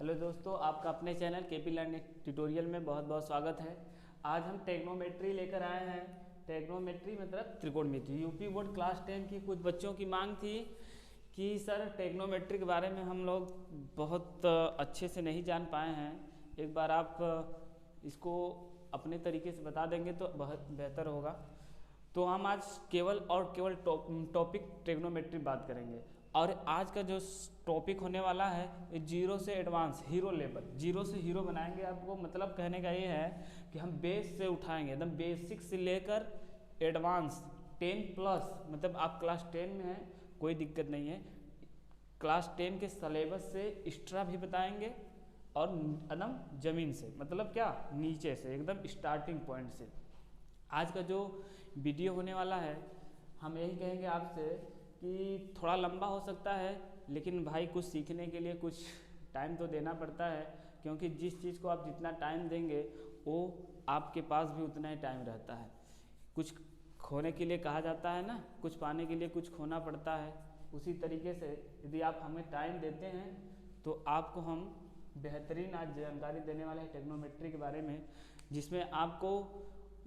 Hello दोस्तों, आपका अपने चैनल केपी लर्निंग ट्यूटोरियल में बहुत बहुत स्वागत है। आज हम टेक्नोमेट्री लेकर आए हैं। टेक्नोमेट्री मतलब त्रिकोणमिति। यूपी बोर्ड क्लास 10 की कुछ बच्चों की मांग थी कि सर टेक्नोमेट्री के बारे में हम लोग बहुत अच्छे से नहीं जान पाए हैं, एक बार आप इसको अपने तरीके से बता देंगे तो बहुत बेहतर होगा। तो हम आज केवल टॉपिक ट्रिग्नोमेट्री बात करेंगे। और आज का जो टॉपिक होने वाला है ये जीरो से एडवांस हीरो लेवल, जीरो से हीरो बनाएंगे आपको। मतलब कहने का ये है कि हम बेस से उठाएंगे, एकदम बेसिक से लेकर एडवांस 10 प्लस। मतलब आप क्लास 10 में हैं, कोई दिक्कत नहीं है। क्लास 10 के सिलेबस से एक्स्ट्रा भी बताएंगे और एकदम ज़मीन से, मतलब क्या, नीचे से, एकदम स्टार्टिंग पॉइंट से। आज का जो वीडियो होने वाला है, हम यही कहेंगे आपसे कि थोड़ा लंबा हो सकता है, लेकिन भाई कुछ सीखने के लिए कुछ टाइम तो देना पड़ता है, क्योंकि जिस चीज़ को आप जितना टाइम देंगे वो आपके पास भी उतना ही टाइम रहता है। कुछ खोने के लिए कहा जाता है ना, कुछ पाने के लिए कुछ खोना पड़ता है। उसी तरीके से यदि आप हमें टाइम देते हैं तो आपको हम बेहतरीन आज जानकारी देने वाले हैं टेक्नोमेट्री के बारे में, जिसमें आपको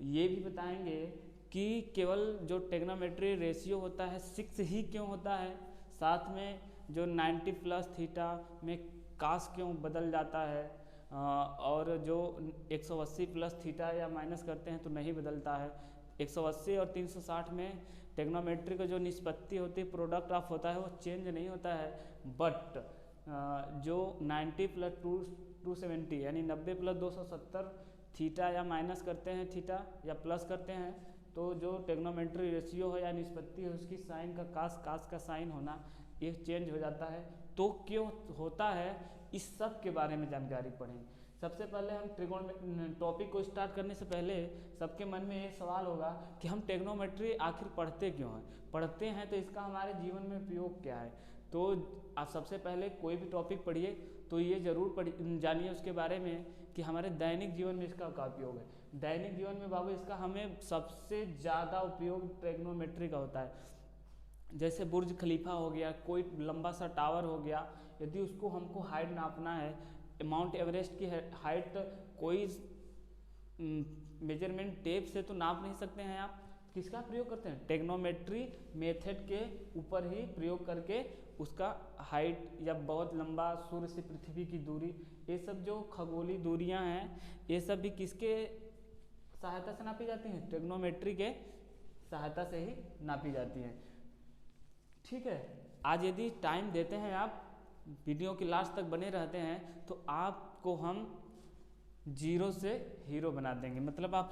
ये भी बताएंगे कि केवल जो टेक्नोमेट्री रेशियो होता है 6 ही क्यों होता है, साथ में जो 90 प्लस थीटा में कास क्यों बदल जाता है, और जो 180 प्लस थीटा या माइनस करते हैं तो नहीं बदलता है। 180 और 360 में टेक्नोमेट्री का जो निष्पत्ति होती है, प्रोडक्ट ऑफ होता है, वो चेंज नहीं होता है। बट जो 90 प्लस 270 यानी 90 प्लस 270 थीटा या माइनस करते हैं, थीटा या प्लस करते हैं, तो जो टेक्नोमेट्री रेशियो है या निष्पत्ति है, उसकी साइन का कास का साइन होना ये चेंज हो जाता है। तो क्यों होता है, इस सब के बारे में जानकारी पढ़ें। सबसे पहले हम ट्रिगोन टॉपिक को स्टार्ट करने से पहले सबके मन में ये सवाल होगा कि हम टेक्नोमेट्री आखिर पढ़ते क्यों हैं। पढ़ते हैं तो इसका हमारे जीवन में उपयोग क्या है। तो आप सबसे पहले कोई भी टॉपिक पढ़िए तो ये ज़रूर जानिए उसके बारे में कि हमारे दैनिक जीवन में इसका क्या उपयोग है। दैनिक जीवन में बाबू इसका हमें सबसे ज़्यादा उपयोग ट्रिग्नोमेट्री का होता है। जैसे बुर्ज खलीफा हो गया, कोई लंबा सा टावर हो गया, यदि उसको हमको हाइट नापना है, माउंट एवरेस्ट की हाइट कोई मेजरमेंट टेप से तो नाप नहीं सकते हैं आप। किसका प्रयोग करते हैं? टेक्नोमेट्री मेथड के ऊपर ही प्रयोग करके उसका हाइट या बहुत लंबा सूर्य से पृथ्वी की दूरी, ये सब जो खगोलीय दूरियां हैं, ये सब भी किसके सहायता से नापी जाती हैं? टेक्नोमेट्री के सहायता से ही नापी जाती हैं। ठीक है, आज यदि टाइम देते हैं आप, वीडियो के लास्ट तक बने रहते हैं, तो आपको हम जीरो से हीरो बना देंगे। मतलब आप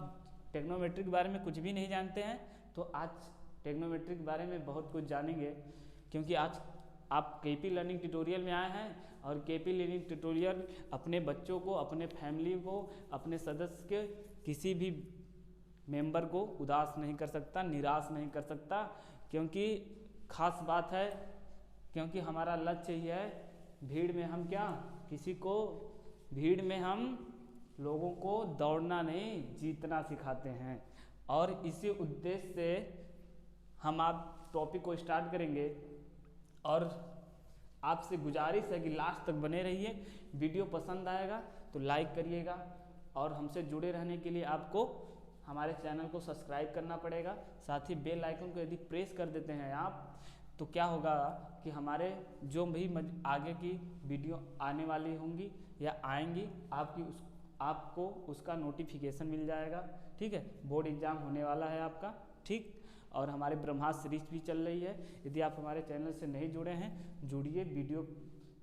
टेक्नोमेट्री के बारे में कुछ भी नहीं जानते हैं तो आज टेक्नोमेट्री के बारे में बहुत कुछ जानेंगे, क्योंकि आज आप केपी लर्निंग ट्यूटोरियल में आए हैं और केपी लर्निंग ट्यूटोरियल अपने बच्चों को, अपने फैमिली को, अपने सदस्य के किसी भी मेंबर को उदास नहीं कर सकता, निराश नहीं कर सकता। क्योंकि खास बात है, क्योंकि हमारा लक्ष्य ही है भीड़ में हम क्या, किसी को भीड़ में हम लोगों को दौड़ना नहीं, जीतना सिखाते हैं। और इसी उद्देश्य से हम आप टॉपिक को स्टार्ट करेंगे और आपसे गुजारिश है कि लास्ट तक बने रहिए। वीडियो पसंद आएगा तो लाइक करिएगा, और हमसे जुड़े रहने के लिए आपको हमारे चैनल को सब्सक्राइब करना पड़ेगा। साथ ही बेल आइकन को यदि प्रेस कर देते हैं आप, तो क्या होगा कि हमारे जो भी आगे की वीडियो आने वाली होंगी या आएंगी, आपको उसका नोटिफिकेशन मिल जाएगा। ठीक है, बोर्ड एग्जाम होने वाला है आपका, ठीक। और हमारे ब्रह्मास्त्र सीरीज भी चल रही है। यदि आप हमारे चैनल से नहीं जुड़े हैं, जुड़िए, वीडियो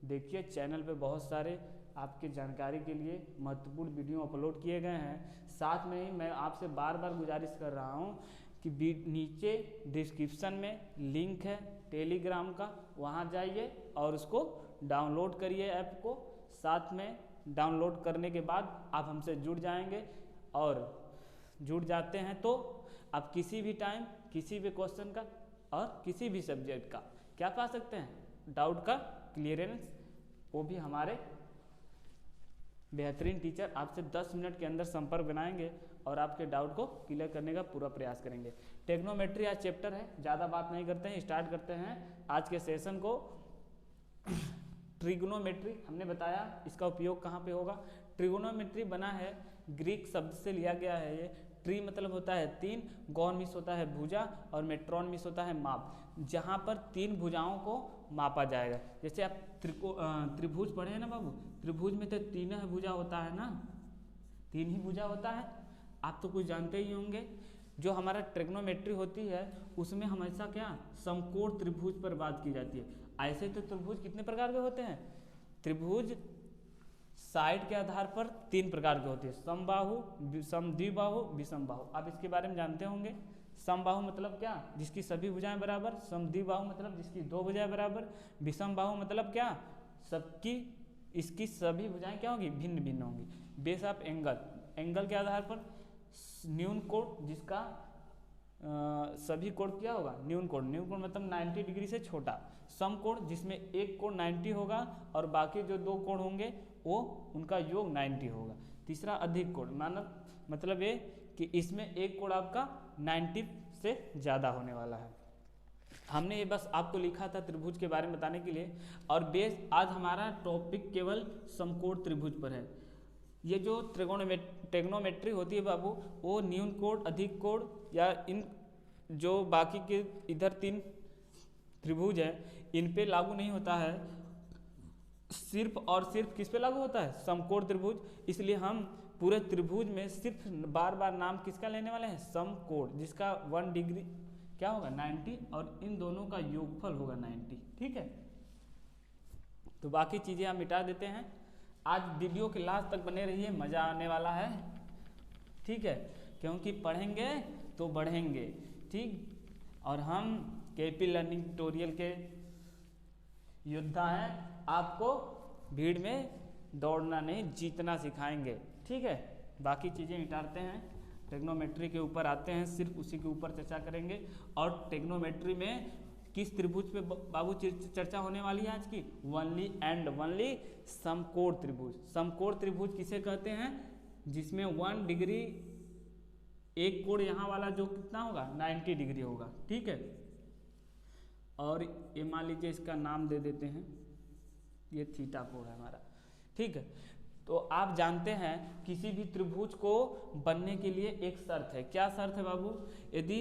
देखिए। चैनल पे बहुत सारे आपके जानकारी के लिए महत्वपूर्ण वीडियो अपलोड किए गए हैं। साथ में ही मैं आपसे बार बार गुजारिश कर रहा हूँ कि नीचे डिस्क्रिप्शन में लिंक है टेलीग्राम का, वहाँ जाइए और उसको डाउनलोड करिए ऐप को। साथ में डाउनलोड करने के बाद आप हमसे जुड़ जाएंगे, और जुड़ जाते हैं तो आप किसी भी टाइम किसी भी क्वेश्चन का और किसी भी सब्जेक्ट का क्या पा सकते हैं, डाउट का क्लियरेंस। वो भी हमारे बेहतरीन टीचर आपसे 10 मिनट के अंदर संपर्क बनाएंगे और आपके डाउट को क्लियर करने का पूरा प्रयास करेंगे। टेक्नोमेट्री आज चैप्टर है, ज़्यादा बात नहीं करते हैं, स्टार्ट करते हैं आज के सेशन को। ट्रिग्नोमेट्री हमने बताया इसका उपयोग कहाँ पे होगा। ट्रिग्नोमेट्री बना है ग्रीक शब्द से लिया गया है। ये ट्री मतलब होता है तीन, गॉन मीन्स होता है भुजा और मेट्रॉन मीन्स होता है माप, जहाँ पर तीन भुजाओं को मापा जाएगा। जैसे आप त्रिभुज पढ़े हैं ना बाबू, त्रिभुज में तो तीन ही भुजा होता है ना, तीन ही भुजा होता है, आप तो कुछ जानते ही होंगे। जो हमारा ट्रिग्नोमेट्री होती है उसमें हमेशा क्या समकोण त्रिभुज पर बात की जाती है। ऐसे तो त्रिभुज कितने प्रकार के होते हैं, त्रिभुज साइड के आधार पर तीन प्रकार के होते हैं, समबाहु, समद्विबाहु, विषमबाहु। आप इसके बारे में जानते होंगे। समबाहु मतलब क्या, जिसकी सभी भुजाएं बराबर। समद्विबाहु मतलब जिसकी दो भुजाएं बराबर। विषमबाहु मतलब क्या, सबकी इसकी सभी भुजाएं क्या होंगी, भिन्न भिन्न होंगी। बेस ऑफ एंगल, एंगल के आधार पर न्यून कोण, जिसका सभी कोण क्या होगा, न्यून कोण। न्यून कोण मतलब 90 डिग्री से छोटा। समकोण जिसमें एक कोण 90 होगा और बाकी जो दो कोण होंगे वो उनका योग 90 होगा। तीसरा अधिक कोण, मतलब ये कि इसमें एक कोण आपका 90 से ज़्यादा होने वाला है। हमने ये बस आपको लिखा था त्रिभुज के बारे में बताने के लिए। और बेस आज हमारा टॉपिक केवल समकोण त्रिभुज पर है। ये जो ट्रिग्नोमेट्री होती है बाबू, वो न्यून कोण, अधिक कोण या इन जो बाकी के इधर तीन त्रिभुज है इन पे लागू नहीं होता है, सिर्फ और सिर्फ किस पे लागू होता है, समकोण त्रिभुज। इसलिए हम पूरे त्रिभुज में सिर्फ बार बार नाम किसका लेने वाले हैं, समकोण, जिसका 1 डिग्री क्या होगा 90 और इन दोनों का योगफल होगा 90। ठीक है, तो बाकी चीजें हम मिटा देते हैं। आज वीडियो के लास्ट तक बने रहिए, मजा आने वाला है। ठीक है, क्योंकि पढ़ेंगे तो बढ़ेंगे। ठीक, और हम केपी लर्निंग ट्यूटोरियल के योद्धा हैं, आपको भीड़ में दौड़ना नहीं जीतना सिखाएंगे। ठीक है, बाकी चीज़ें मिटाते हैं, ट्रिग्नोमेट्री के ऊपर आते हैं, सिर्फ उसी के ऊपर चर्चा करेंगे। और ट्रिग्नोमेट्री में किस त्रिभुज पे बाबू चर्चा होने वाली है आज की, ओनली एंड ओनली समकोण त्रिभुज। समकोण त्रिभुज किसे कहते हैं, जिसमें 1 डिग्री एक कोण यहाँ वाला जो कितना होगा 90 डिग्री होगा। ठीक है, और ये मान लीजिए इसका नाम दे देते हैं, ये थीटा कोण है हमारा। ठीक है, तो आप जानते हैं किसी भी त्रिभुज को बनने के लिए एक शर्त है। क्या शर्त है बाबू, यदि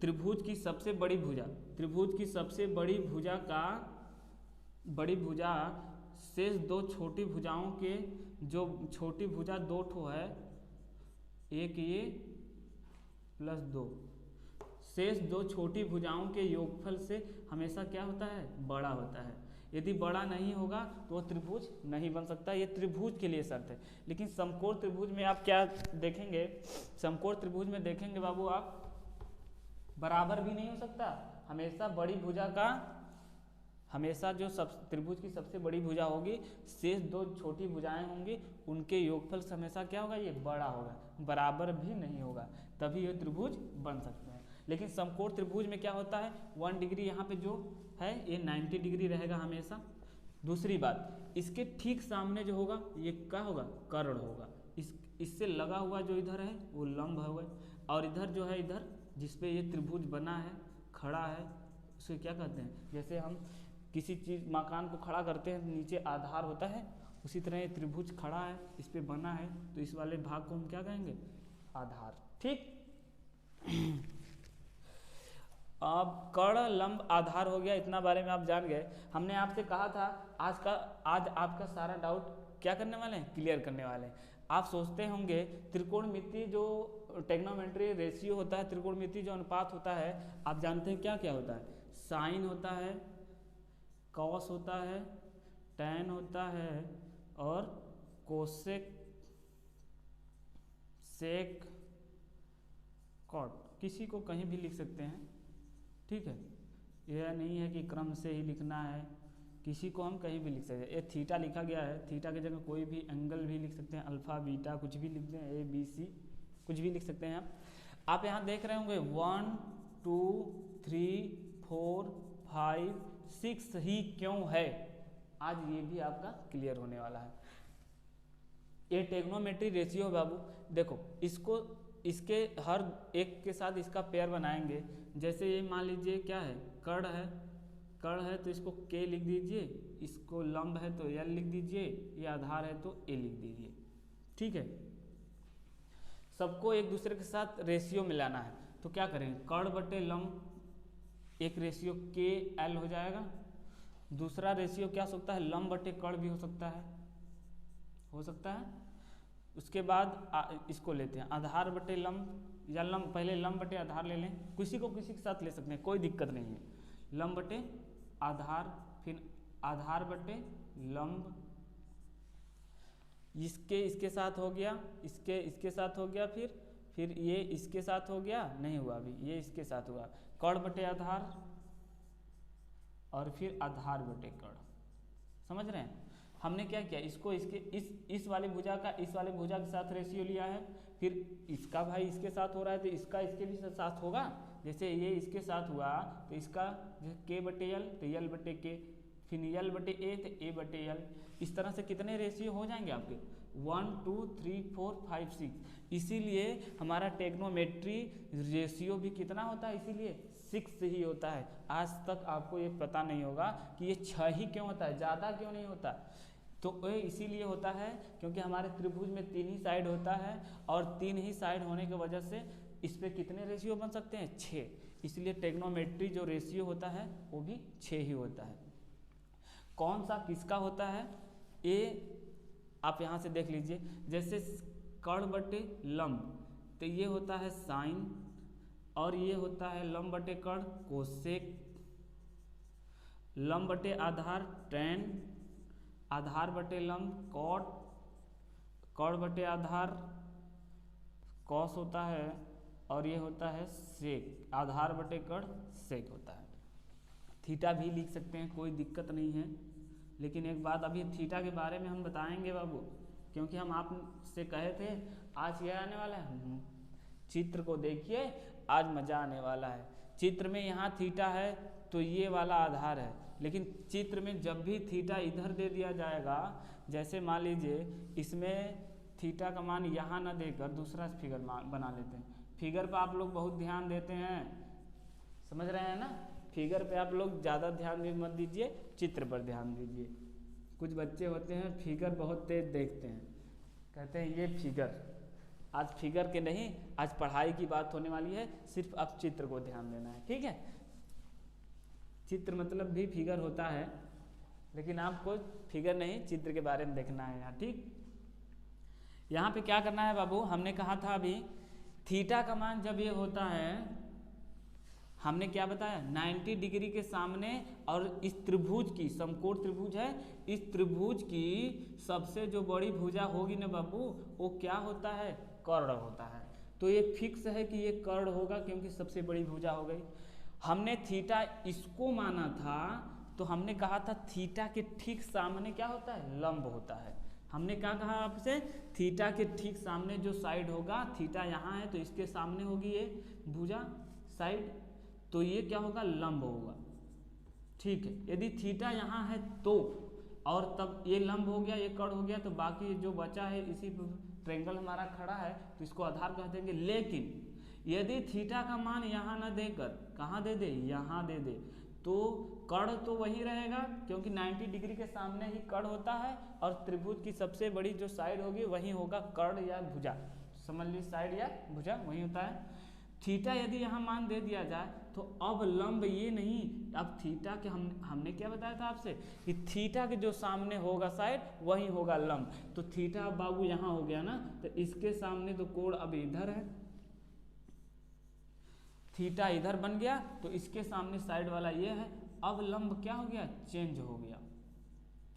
त्रिभुज की सबसे बड़ी भुजा, त्रिभुज की सबसे बड़ी भुजा का बड़ी भुजा शेष दो छोटी भुजाओं के, जो छोटी भुजा दो ठो है, एक ये प्लस 2, शेष दो छोटी भुजाओं के योगफल से हमेशा क्या होता है, बड़ा होता है। यदि बड़ा नहीं होगा तो वो त्रिभुज नहीं बन सकता। ये त्रिभुज के लिए शर्त है। लेकिन समकोण त्रिभुज में आप क्या देखेंगे, समकोण त्रिभुज में देखेंगे बाबू आप, बराबर भी नहीं हो सकता। हमेशा बड़ी भुजा का, हमेशा जो त्रिभुज की सबसे बड़ी भुजा होगी, शेष दो छोटी भुजाएं होंगी, उनके योगफल से हमेशा क्या होगा, ये बड़ा होगा, बराबर भी नहीं होगा, तभी ये त्रिभुज बन सकते हैं। लेकिन समकोण त्रिभुज में क्या होता है, 1 डिग्री यहाँ पे जो है ये 90 डिग्री रहेगा हमेशा। दूसरी बात, इसके ठीक सामने जो होगा ये क्या होगा, कर्ण होगा। इससे लगा हुआ जो इधर है वो लंब होगा, और इधर जो है, इधर जिसपे ये त्रिभुज बना है, खड़ा है, उसे क्या कहते हैं, जैसे हम किसी चीज मकान को खड़ा करते हैं, नीचे आधार होता है, उसी तरह ये त्रिभुज खड़ा है, इस पे बना है, तो इस वाले भाग को हम क्या कहेंगे, आधार। ठीक, अब कर्ण लंब आधार हो गया, इतना बारे में आप जान गए। हमने आपसे कहा था आज आपका सारा डाउट क्या करने वाले हैं, क्लियर करने वाले हैं। आप सोचते होंगे त्रिकोणमिति जो ट्रिग्नोमेट्री रेशियो होता है, त्रिकोणमिति जो अनुपात होता है, आप जानते हैं क्या क्या होता है, साइन होता है, कॉस होता है, टैन होता है, और कोसेक, सेक, कॉट, किसी को कहीं भी लिख सकते हैं। ठीक है, यह नहीं है कि क्रम से ही लिखना है, किसी को हम कहीं भी लिख सकते हैं। ये थीटा लिखा गया है, थीटा की जगह कोई भी एंगल भी लिख सकते हैं, अल्फा बीटा कुछ भी लिख दें, ए बी सी कुछ भी लिख सकते हैं आप यहाँ देख रहे होंगे 1 2 3 4 5 6 ही क्यों है, आज ये भी आपका क्लियर होने वाला है। ये ट्रिग्नोमेट्री रेशियो बाबू, देखो इसको, इसके हर एक के साथ इसका पेयर बनाएंगे। जैसे ये मान लीजिए क्या है, कर्ण है, कर्ण है तो इसको के लिख दीजिए, इसको लंब है तो L लिख दीजिए, ये आधार है तो A लिख दीजिए। ठीक है, सबको एक दूसरे के साथ रेशियो मिलाना है, तो क्या करेंगे, कर्ण बटे लंब एक रेशियो KL हो जाएगा। दूसरा रेशियो क्या हो सकता है, लंब बटे कर्ण भी हो सकता है। उसके बाद इसको लेते हैं आधार बटे लंब, या लंब, पहले लंब बटे आधार ले लें, किसी को किसी के साथ ले सकते हैं, कोई दिक्कत नहीं है। लंब बटे आधार, फिर आधार बटे लंब, इसके साथ हो गया, इसके साथ हो गया, फिर ये इसके साथ हो गया, नहीं हुआ अभी, ये इसके साथ हुआ, कर्ण बटे आधार, और फिर आधार बटे कर्ण। समझ रहे हैं, हमने क्या किया, इसको इस वाले भुजा का इस वाले भुजा के साथ रेशियो लिया है, फिर इसका भाई इसके साथ हो रहा है तो इसका इसके भी साथ होगा। जैसे ये इसके साथ हुआ तो इसका K बटे L तो L बटे K, फिर L बटे A तो A बटे L। इस तरह से कितने रेशियो हो जाएंगे आपके, 1 2 3 4 5 6। इसीलिए हमारा टेक्नोमेट्री रेशियो भी कितना होता है, इसीलिए 6 ही होता है। आज तक आपको ये पता नहीं होगा कि ये 6 ही क्यों होता है, ज़्यादा क्यों नहीं होता। तो ये इसीलिए होता है क्योंकि हमारे त्रिभुज में 3 ही साइड होता है, और 3 ही साइड होने की वजह से इस पे कितने रेशियो बन सकते हैं, 6। इसलिए टेक्नोमेट्री जो रेशियो होता है वो भी 6 ही होता है। कौन सा किसका होता है ये आप यहाँ से देख लीजिए, जैसे कर्ण बटे लंब तो ये होता है साइन, और ये होता है लंब बटे कर्ण कोसेक, लंब बटे आधार टैन, आधार बटे लंब कॉट, कर्ण बटे आधार कॉस होता है, और ये होता है सेक, आधार बटे कर्ण सेक होता है। थीटा भी लिख सकते हैं, कोई दिक्कत नहीं है। लेकिन एक बात, अभी थीटा के बारे में हम बताएंगे बाबू, क्योंकि हम आपसे कहे थे आज यह आने वाला है, चित्र को देखिए आज मज़ा आने वाला है। चित्र में यहाँ थीटा है तो ये वाला आधार है, लेकिन चित्र में जब भी थीटा इधर दे दिया जाएगा, जैसे मान लीजिए इसमें थीटा का मान यहाँ ना देकर दूसरा फिगर बना लेते हैं। फिगर पर आप लोग बहुत ध्यान देते हैं, समझ रहे हैं ना, फिगर पे आप लोग ज़्यादा ध्यान भी मत दीजिए, चित्र पर ध्यान दीजिए। कुछ बच्चे होते हैं फिगर बहुत तेज देखते हैं, कहते हैं ये फिगर, आज फिगर के नहीं, आज पढ़ाई की बात होने वाली है, सिर्फ अब चित्र को ध्यान देना है। ठीक है, चित्र मतलब भी फिगर होता है, लेकिन आपको फिगर नहीं चित्र के बारे में देखना है यहाँ। ठीक, यहाँ पे क्या करना है बाबू, हमने कहा था अभी थीटा का मान जब ये होता है, हमने क्या बताया, 90 डिग्री के सामने, और इस त्रिभुज की, समकोण त्रिभुज है, इस त्रिभुज की सबसे जो बड़ी भुजा होगी ना बाबू, वो क्या होता है, कर्ण होता है। तो ये फिक्स है कि ये कर्ण होगा, क्योंकि सबसे बड़ी भुजा हो गई। हमने थीटा इसको माना था, तो हमने कहा था थीटा के ठीक सामने क्या होता है, लंब होता है। हमने क्या कहा आपसे, थीटा के ठीक सामने जो साइड होगा, थीटा यहाँ है तो इसके सामने होगी ये भुजा साइड, तो ये क्या होगा, लंब होगा। ठीक है, यदि थीटा यहाँ है तो, और तब ये लंब हो गया, ये कर्ण हो गया, तो बाकी जो बचा है, इसी ट्रायंगल हमारा खड़ा है तो इसको आधार कह देंगे। लेकिन यदि थीटा का मान यहाँ ना देकर कहाँ दे दे, यहाँ दे दे, तो कर्ण तो वही रहेगा, क्योंकि 90 डिग्री के सामने ही कर्ण होता है, और त्रिभुज की सबसे बड़ी जो साइड होगी वही होगा कर्ण या भुजा, समझ लीजिए साइड या भुजा वही होता है। थीटा यदि यहाँ मान दे दिया जाए तो अब लंब ये नहीं, अब थीटा के हमने क्या बताया था आपसे कि थीटा के जो सामने होगा साइड वही होगा लंब। तो थीटा अब बाबू यहाँ हो गया ना, तो इसके सामने तो कोण अब इधर है, थीटा इधर बन गया, तो इसके सामने साइड वाला ये है। अब लंब क्या हो गया, चेंज हो गया,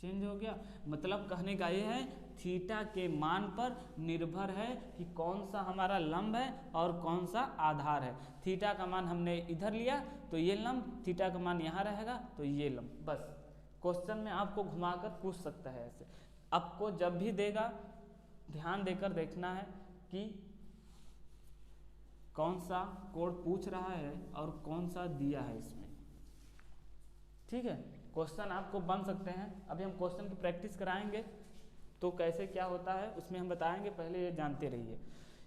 चेंज हो गया। मतलब कहने का ये है थीटा के मान पर निर्भर है कि कौन सा हमारा लंब है और कौन सा आधार है। थीटा का मान हमने इधर लिया तो ये लंब, थीटा का मान यहाँ रहेगा तो ये लंब। बस क्वेश्चन में आपको घुमाकर पूछ सकता है ऐसे, आपको जब भी देगा ध्यान देकर देखना है कि कौन सा कोड पूछ रहा है और कौन सा दिया है इसमें। ठीक है, क्वेश्चन आपको बन सकते हैं। अभी हम क्वेश्चन की प्रैक्टिस कराएंगे तो कैसे क्या होता है उसमें हम बताएंगे, पहले ये जानते रहिए।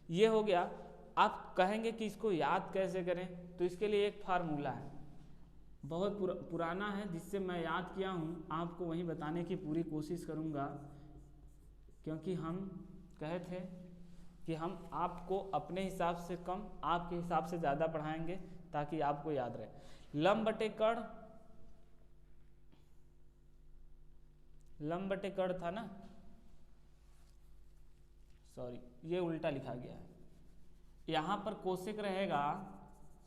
ये हो गया। आप कहेंगे कि इसको याद कैसे करें, तो इसके लिए एक फार्मूला है, बहुत पुराना है, जिससे मैं याद किया हूँ, आपको वही बताने की पूरी कोशिश करूँगा, क्योंकि हम कहे थे कि हम आपको अपने हिसाब से कम, आपके हिसाब से ज़्यादा पढ़ाएंगे ताकि आपको याद रहे। लंब बटे कड़, लंब बटे कड़ था ना, सॉरी ये उल्टा लिखा गया है, यहाँ पर कोसेक रहेगा,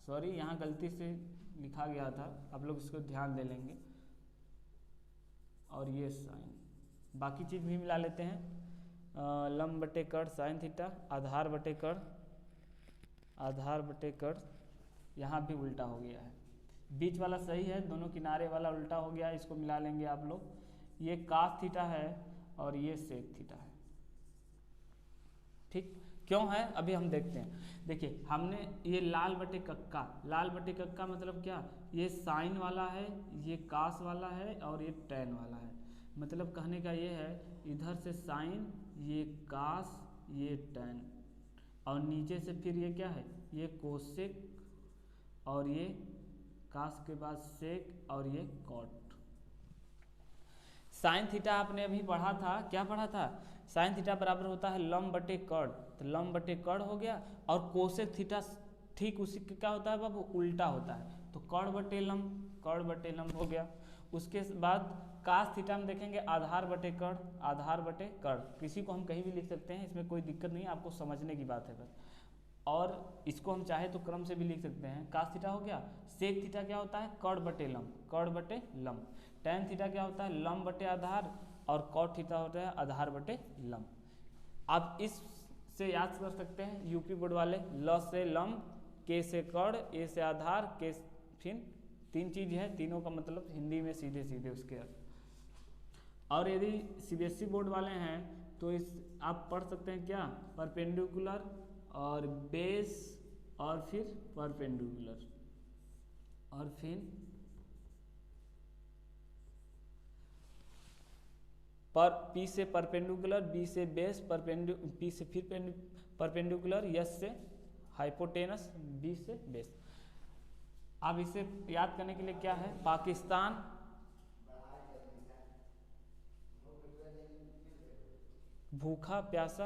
सॉरी यहाँ गलती से लिखा गया था, आप लोग इसको ध्यान दे लेंगे, और ये साइन, बाकी चीज़ भी मिला लेते हैं। लंब बटे कड़ साइन थीटा, आधार बटे कड़, आधार बटे कड़, यहाँ भी उल्टा हो गया है, बीच वाला सही है, दोनों किनारे वाला उल्टा हो गया, इसको मिला लेंगे आप लोग। ये कास थीटा है और ये सेक थीटा है, ठीक, क्यों है अभी हम देखते हैं। देखिए हमने ये लाल बटे कक्का, लाल बटे कक्का मतलब क्या, ये साइन वाला है, ये कास वाला है और ये टैन वाला है, मतलब कहने का ये है इधर से साइन, ये कास, ये टैन, और नीचे से फिर ये क्या है, ये कोसेक, और ये कास के बाद सेक, और ये कॉट। साइन थीटा आपने अभी पढ़ा था, क्या पढ़ा था, साइन थीटा बराबर होता है लंब बटे कड़, तो लंब बटे कड़ हो गया, और कोसेक थीटा ठीक उसी का क्या होता है बाबू, उल्टा होता है, तो कड़ बटे लंब, कड़ बटे लंब हो गया। उसके बाद कास थीटा में देखेंगे आधार बटे कड़, आधार बटे कड़, किसी को हम कहीं भी लिख सकते हैं, इसमें कोई दिक्कत नहीं है, आपको समझने की बात है बस, और इसको हम चाहे तो क्रम से भी लिख सकते हैं। कास थीटा हो गया, सेक थीटा क्या होता है, कड़ बटे लंब, कड़ बटे लंब, टैन थीटा क्या होता है, लंब बटे आधार, और कॉट थीटा होता है आधार बटे लंब। आप इससे याद कर सकते हैं यूपी बोर्ड वाले, ल से लंब, के से कड़, ए से आधार, के फिर तीन चीज है, तीनों का मतलब हिंदी में सीधे सीधे उसके अर्थ। और यदि सीबीएसई बोर्ड वाले हैं तो इस आप पढ़ सकते हैं क्या, परपेंडिकुलर और बेस, और फिर परपेंडिकुलर, और फिर पी से परपेंडिकुलर, बी से बेस, पी से फिर परपेंडिकुलर, एस से हाइपोटेनस, बी से बेस। अब इसे याद करने के लिए क्या है, पाकिस्तान, भूखा प्यासा,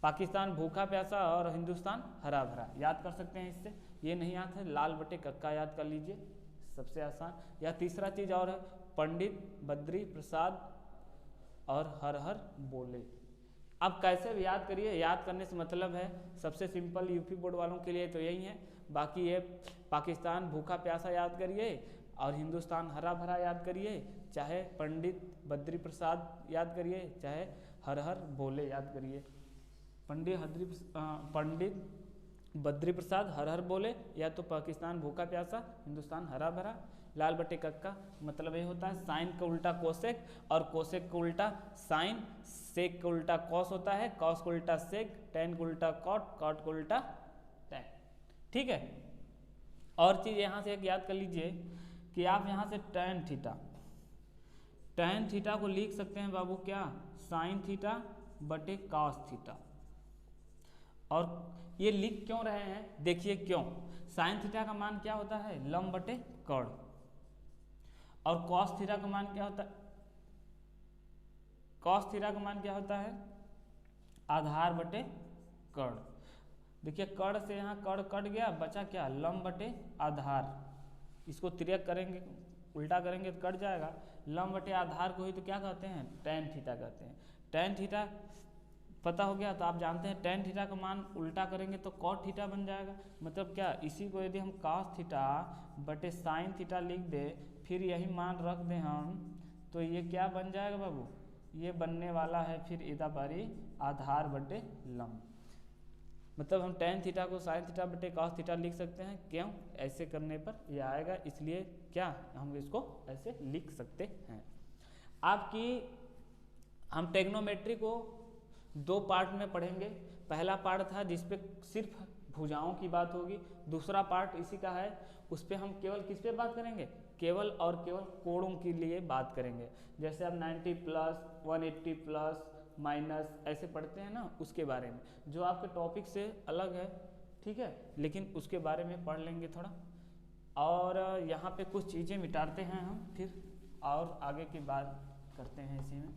पाकिस्तान भूखा प्यासा और हिंदुस्तान हरा भरा, याद कर सकते हैं इससे। ये नहीं आता है, लाल बटे कक्का याद कर लीजिए, सबसे आसान। या तीसरा चीज और है, पंडित बद्री प्रसाद और हर हर बोले। अब कैसे भी याद करिए, याद करने से मतलब है, सबसे सिंपल यूपी बोर्ड वालों के लिए तो यही है, बाकी ये पाकिस्तान भूखा प्यासा याद करिए, और हिंदुस्तान हरा भरा याद करिए, चाहे पंडित बद्री प्रसाद याद करिए, चाहे हर हर बोले याद करिए। पंडित बद्री प्रसाद हर हर बोले, या तो पाकिस्तान भूखा प्यासा, हिंदुस्तान हरा भरा। लाल बटे कक्का मतलब ये होता है साइन का उल्टा कोसेक, और कोसेक का उल्टा साइन, सेक का उल्टा कॉस होता है, कॉस का उल्टा सेक, टैन का उल्टा कॉट, कॉट का उल्टा टैन, ठीक है। और चीज यहाँ से एक याद कर लीजिए कि आप यहाँ से टैन थीटा, टैन थीटा को लिख सकते हैं बाबू क्या, साइन थीटा बटे कॉस थीटा। और ये लिख क्यों रहे हैं, देखिए क्यों, साइन थीटा का मान क्या होता है, लंब बटे कड़, और कॉस थीटा का मान क्या होता है, कॉस थीटा का मान क्या होता है, आधार बटे कड़। देखिए कड़ से यहाँ कड़ कट गया, बचा क्या, लंब बटे आधार, इसको तिर्यक करेंगे, उल्टा करेंगे तो कट जाएगा, लंब बटे आधार को ही तो क्या कहते हैं, टैन थीटा कहते हैं। टैन थीटा पता हो गया तो आप जानते हैं टैन थीटा का मान उल्टा करेंगे तो कॉट थीटा बन जाएगा, मतलब क्या, इसी को यदि हम कॉस थीटा बटे साइन थीटा लिख दे, फिर यही मान रख दें हम, तो ये क्या बन जाएगा बाबू, ये बनने वाला है फिर इदा बारी आधार बटे लंब। मतलब हम टैन थीटा को साइन थीटा बटे कॉस थीटा लिख सकते हैं, क्यों, ऐसे करने पर ये आएगा, इसलिए क्या हम इसको ऐसे लिख सकते हैं। आपकी हम ट्रिग्नोमेट्री को दो पार्ट में पढ़ेंगे। पहला पार्ट था जिसपे सिर्फ भुजाओं की बात होगी, दूसरा पार्ट इसी का है, उस पर हम केवल किस पे बात करेंगे, केवल और केवल कोणों के लिए बात करेंगे। जैसे आप 90 प्लस 180 प्लस माइनस ऐसे पढ़ते हैं ना, उसके बारे में, जो आपके टॉपिक से अलग है, ठीक है, लेकिन उसके बारे में पढ़ लेंगे थोड़ा। और यहाँ पे कुछ चीज़ें मिटाते हैं हम, फिर और आगे की बात करते हैं इसी में।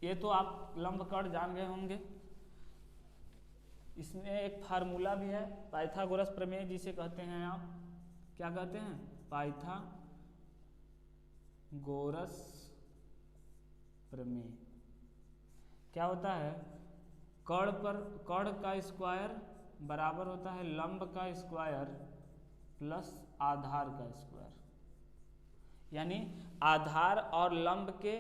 ये तो आप लंब कर्ण जान गए होंगे। इसमें एक फार्मूला भी है, पाइथागोरस प्रमेय जिसे कहते हैं आप, क्या कहते हैं, पाइथागोरस प्रमेय। क्या होता है, कर्ण का स्क्वायर बराबर होता है लंब का स्क्वायर प्लस आधार का स्क्वायर, यानी आधार और लंब के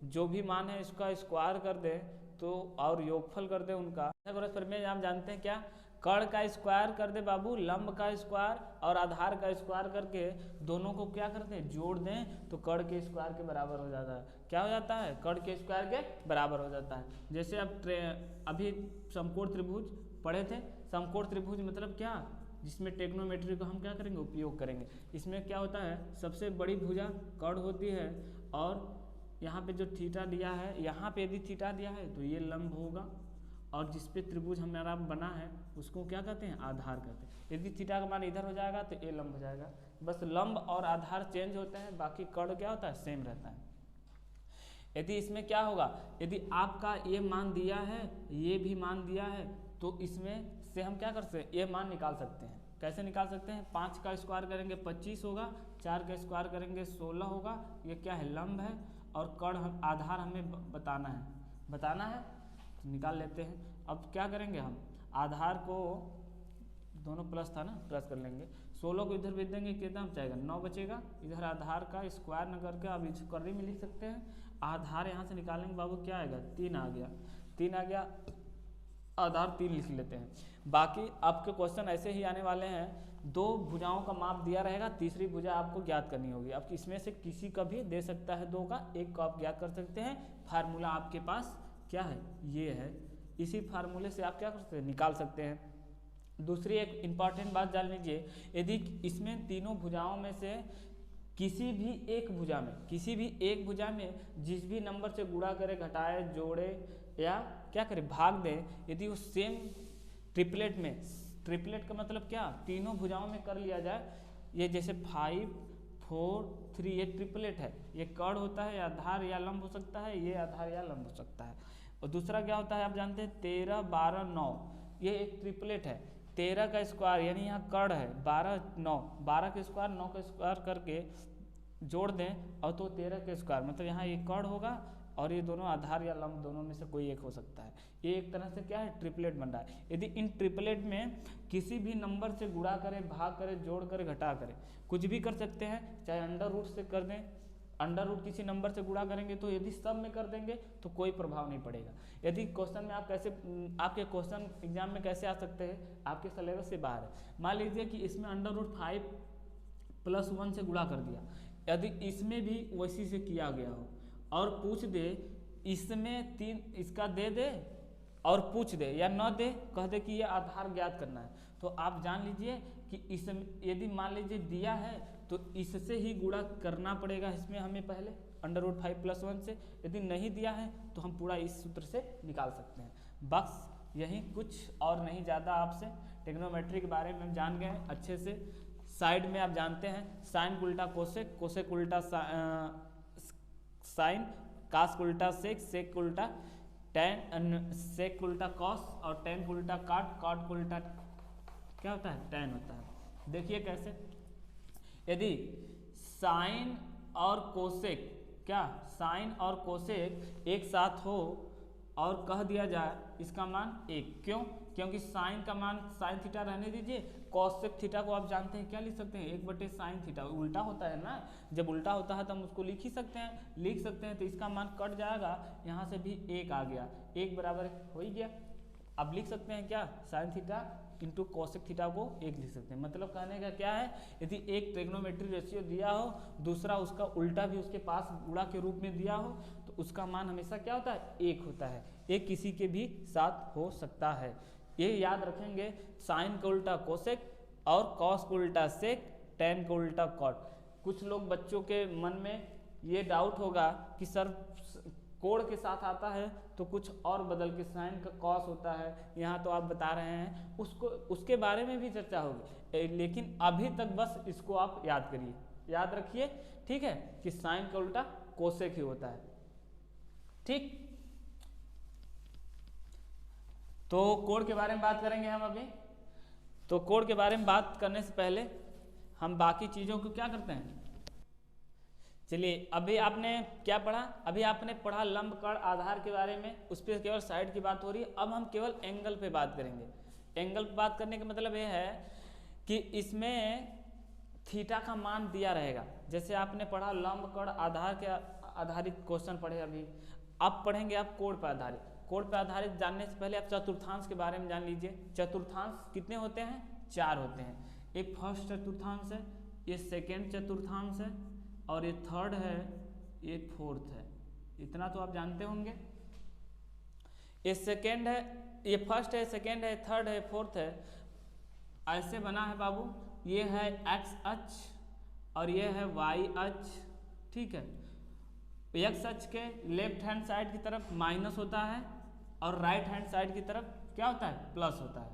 जो भी मान है इसका स्क्वायर कर दे तो और योगफल कर दे उनका। पाइथागोरस प्रमेय आप जानते हैं क्या, कर्ण का स्क्वायर कर दे बाबू लंब का स्क्वायर और आधार का स्क्वायर करके दोनों को क्या करते हैं, जोड़ दें तो कर्ण के स्क्वायर के बराबर हो जाता है। क्या हो जाता है, कर्ण के स्क्वायर के बराबर हो जाता है। जैसे अब अभी समकोण त्रिभुज पढ़े थे, समकोण त्रिभुज मतलब क्या, जिसमें ट्रिग्नोमेट्री को हम क्या करेंगे, उपयोग करेंगे। इसमें क्या होता है, सबसे बड़ी भुजा कर्ण होती है और यहाँ पे जो थीटा दिया है, यहाँ पे यदि थीटा दिया है तो ये लंब होगा, और जिस पे त्रिभुज हमारा बना है उसको क्या कहते हैं, आधार कहते हैं। यदि थीटा का मान इधर हो जाएगा तो ये लंब हो जाएगा। बस लंब और आधार चेंज होते हैं, बाकी कर्ण क्या होता है, सेम रहता है। यदि इसमें क्या होगा, यदि आपका ये मान दिया है, ये भी मान दिया है, तो इसमें से हम क्या कर सकते हैं, ये मान निकाल सकते हैं। कैसे निकाल सकते हैं, 5 का स्क्वायर करेंगे 25 होगा, 4 का स्क्वायर करेंगे 16 होगा। ये क्या है, लंब है, और कर्ण आधार हमें बताना है तो निकाल लेते हैं। अब क्या करेंगे हम, आधार को दोनों प्लस था ना, प्लस कर लेंगे, 16 को इधर भेज देंगे, कितना बचेगा, 9 बचेगा। इधर आधार का स्क्वायर न करके अब इस कर्री में लिख सकते हैं। आधार यहाँ से निकालेंगे बाबू, क्या आएगा, 3 आ गया, 3 आ गया, आधार 3 लिख लेते हैं। बाकी आपके क्वेश्चन ऐसे ही आने वाले हैं, 2 भुजाओं का माप दिया रहेगा, तीसरी भुजा आपको ज्ञात करनी होगी। अब इसमें से किसी का भी दे सकता है 2 का, एक को आप ज्ञात कर सकते हैं। फार्मूला आपके पास क्या है, ये है, इसी फार्मूले से आप क्या कर सकते हैं, निकाल सकते हैं। दूसरी एक इम्पॉर्टेंट बात जान लीजिए, यदि इसमें तीनों भुजाओं में से किसी भी एक भुजा में जिस भी नंबर से गुणा करे, घटाए, जोड़े या क्या करे, भाग दे, यदि वो सेम ट्रिपलेट का मतलब क्या, तीनों भुजाओं में कर लिया जाए। ये जैसे 5, 4, 3 ये ट्रिपलेट है, ये कर्ण होता है, आधार या लंब हो सकता है, ये आधार या लंब हो सकता है। और दूसरा क्या होता है, आप जानते हैं 13, 12, 9 ये एक ट्रिपलेट है। 13 का स्क्वायर यानी यहाँ कर्ण है, 12, 9, 12 का स्क्वायर 9 का स्क्वायर करके जोड़ दें और तो 13 का स्क्वायर, मतलब यहाँ ये कर्ण होगा और ये दोनों आधार या लंब दोनों में से कोई एक हो सकता है। ये एक तरह से क्या है, ट्रिपलेट बन रहा है। यदि इन ट्रिपलेट में किसी भी नंबर से गुणा करें, भाग करें, जोड़ करें, घटा करें, कुछ भी कर सकते हैं, चाहे अंडर रूट से कर दें, अंडर रूट किसी नंबर से गुणा करेंगे तो यदि सब में कर देंगे तो कोई प्रभाव नहीं पड़ेगा। यदि क्वेश्चन में आप कैसे, आपके क्वेश्चन एग्जाम में कैसे आ सकते हैं, आपके सिलेबस से बाहर है। मान लीजिए कि इसमें अंडर रूट 5 + 1 से गुणा कर दिया, यदि इसमें भी वैसी से किया गया हो और पूछ दे इसमें 3 इसका दे दे और पूछ दे या न दे, कह दे कि ये आधार ज्ञात करना है, तो आप जान लीजिए कि इसमें यदि मान लीजिए दिया है तो इससे ही गुणा करना पड़ेगा इसमें हमें पहले अंडर रूट 5 + 1 से। यदि नहीं दिया है तो हम पूरा इस सूत्र से निकाल सकते हैं। बस यही, कुछ और नहीं ज़्यादा। आपसे ट्रिग्नोमेट्री के बारे में हम जान गए अच्छे से। साइड में आप जानते हैं साइन उल्टा कोसेक, कोसेक उल्टा साइन, कास उल्टा सेक, सेक उल्टा टैन, सेक उल्टा कॉस और टैन उल्टा काट, काट उल्टा क्या होता है, टैन होता है। देखिए कैसे, यदि साइन और कोसेक, क्या साइन और कोसेक एक साथ हो और कह दिया जाए इसका मान 1, क्यों, क्योंकि साइन का मान साइन थीटा रहने दीजिए, कॉसेक थीटा को आप जानते हैं क्या लिख सकते हैं, 1/sin थीटा, उल्टा होता है ना, जब उल्टा होता है तो हम उसको लिख ही सकते हैं, तो इसका मान कट जाएगा, यहाँ से भी 1 आ गया, 1 बराबर हो ही गया। अब लिख सकते हैं क्या, sine theta into cosec theta को 1 लिख सकते हैं। मतलब कहने का क्या है, यदि एक ट्रिग्नोमेट्री रेशियो दिया हो, दूसरा उसका उल्टा भी उसके पास गुणा के रूप में दिया हो, तो उसका मान हमेशा क्या होता है, 1 होता है। एक किसी के भी साथ हो सकता है, ये याद रखेंगे। साइन का उल्टा कोसेक और कॉस का उल्टा सेक, टैन का उल्टा कॉट। कुछ लोग बच्चों के मन में ये डाउट होगा कि सर कोण के साथ आता है तो कुछ और बदल के साइन का कॉस होता है, यहाँ तो आप बता रहे हैं, उसको उसके बारे में भी चर्चा होगी, लेकिन अभी तक बस इसको आप याद करिए, याद रखिए, ठीक है, कि साइन का उल्टा कोसेक ही होता है। ठीक, तो कोण के बारे में बात करेंगे हम अभी। तो कोण के बारे में बात करने से पहले हम बाकी चीज़ों को क्या करते हैं, चलिए अभी आपने क्या पढ़ा, अभी आपने पढ़ा लंब कर्ण आधार के बारे में, उस पर केवल साइड की बात हो रही है। अब हम केवल एंगल पे बात करेंगे। एंगल पे बात करने का मतलब ये है कि इसमें थीटा का मान दिया रहेगा। जैसे आपने पढ़ा लंब कर्ण आधार के आधारित क्वेश्चन पढ़े अभी, अब पढ़ेंगे आप कोण पर आधारित। कोण पर आधारित जानने से पहले आप चतुर्थांश के बारे में जान लीजिए। चतुर्थांश कितने होते हैं, 4 होते हैं। एक फर्स्ट चतुर्थांश है, ये सेकेंड चतुर्थांश है, और ये थर्ड है, ये फोर्थ है। इतना तो आप जानते होंगे। ये सेकेंड है, ये फर्स्ट है, सेकेंड है, थर्ड है, फोर्थ है, ऐसे बना है बाबू। ये है एक्स अक्ष और ये है वाई अक्ष, ठीक है। एक्स अक्ष के लेफ्ट हैंड साइड की तरफ माइनस होता है और राइट हैंड साइड की तरफ क्या होता है, प्लस होता है,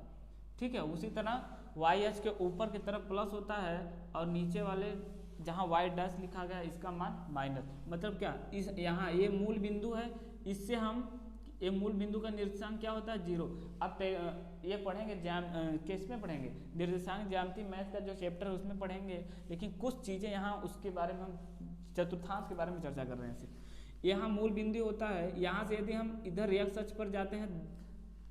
ठीक है। उसी तरह वाई अक्ष के ऊपर की तरफ प्लस होता है और नीचे वाले जहाँ वाई डैश लिखा गया इसका मान माइनस। मतलब क्या, इस यहाँ ये मूल बिंदु है, इससे हम ये मूल बिंदु का निर्देशांक क्या होता है, 0। अब ये पढ़ेंगे किस में पढ़ेंगे, निर्देशांक ज्यामिति मैथ का जो चैप्टर है उसमें पढ़ेंगे, लेकिन कुछ चीज़ें यहाँ उसके बारे में हम चतुर्थांश के बारे में चर्चा कर रहे हैं सिर्फ। यहाँ मूल बिंदु होता है, यहाँ से यदि हम इधर एक्स अक्ष पर जाते हैं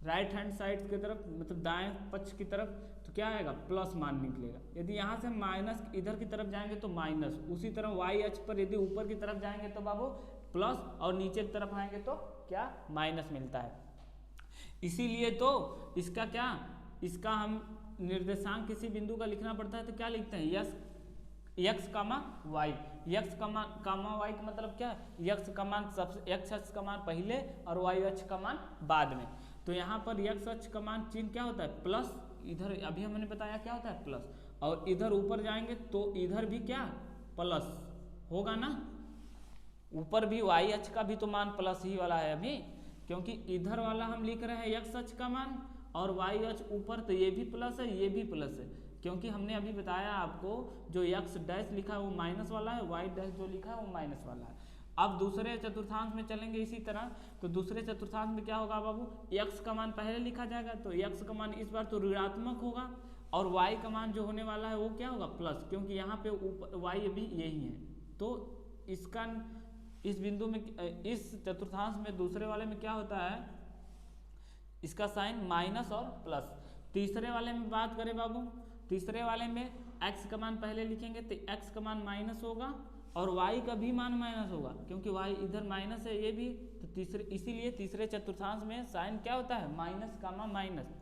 राइट हैंड साइड की तरफ, मतलब दाएं पक्ष की तरफ, तो क्या आएगा, प्लस मान निकलेगा। यदि यहाँ से माइनस इधर की तरफ जाएंगे तो माइनस। उसी तरह वाई अक्ष पर यदि ऊपर की तरफ जाएंगे तो बाबू प्लस, और नीचे की तरफ आएंगे तो क्या, माइनस मिलता है। इसीलिए तो इसका क्या, इसका हम निर्देशांक किसी बिंदु का लिखना पड़ता है तो क्या लिखते हैं, x comma y. X comma y का मतलब क्या है, यक्स का मान सबसे, एक्स अक्ष का मान पहले और वाई अक्ष का मान बाद में। तो यहाँ पर यक्स अक्ष का मान चिन्ह क्या होता है, प्लस। इधर अभी हमने बताया क्या होता है, प्लस। और इधर ऊपर जाएंगे तो इधर भी क्या, प्लस होगा ना। ऊपर भी वाई अक्ष का भी तो मान प्लस ही वाला है अभी, क्योंकि इधर वाला हम लिख रहे हैं यक्स अक्ष का मान, और वाई अक्ष ऊपर, तो ये भी प्लस है, ये भी प्लस है। क्योंकि हमने अभी बताया आपको, जो यक्स डैश लिखा है वो माइनस वाला है, वाई डैश जो लिखा है वो माइनस वाला है। अब दूसरे चतुर्थांश में चलेंगे इसी तरह। तो दूसरे चतुर्थांश में क्या होगा बाबू, यक्स का मान पहले लिखा जाएगा, तो यक्स का मान इस बार तो ऋणात्मक होगा, और वाई का मान जो होने वाला है वो क्या होगा, प्लस, क्योंकि यहाँ पे ऊपर वाई अभी यही है। तो इसका इस बिंदु में, इस चतुर्थांश में दूसरे वाले में क्या होता है, इसका साइन माइनस और प्लस। तीसरे वाले में बात करें बाबू, तीसरे वाले में x का मान पहले लिखेंगे तो x का मान माइनस होगा और y का भी मान माइनस होगा, क्योंकि y इधर माइनस है, ये भी। तो तीसरे, इसीलिए तीसरे चतुर्थांश में साइन क्या होता है, माइनस कामा माइनस।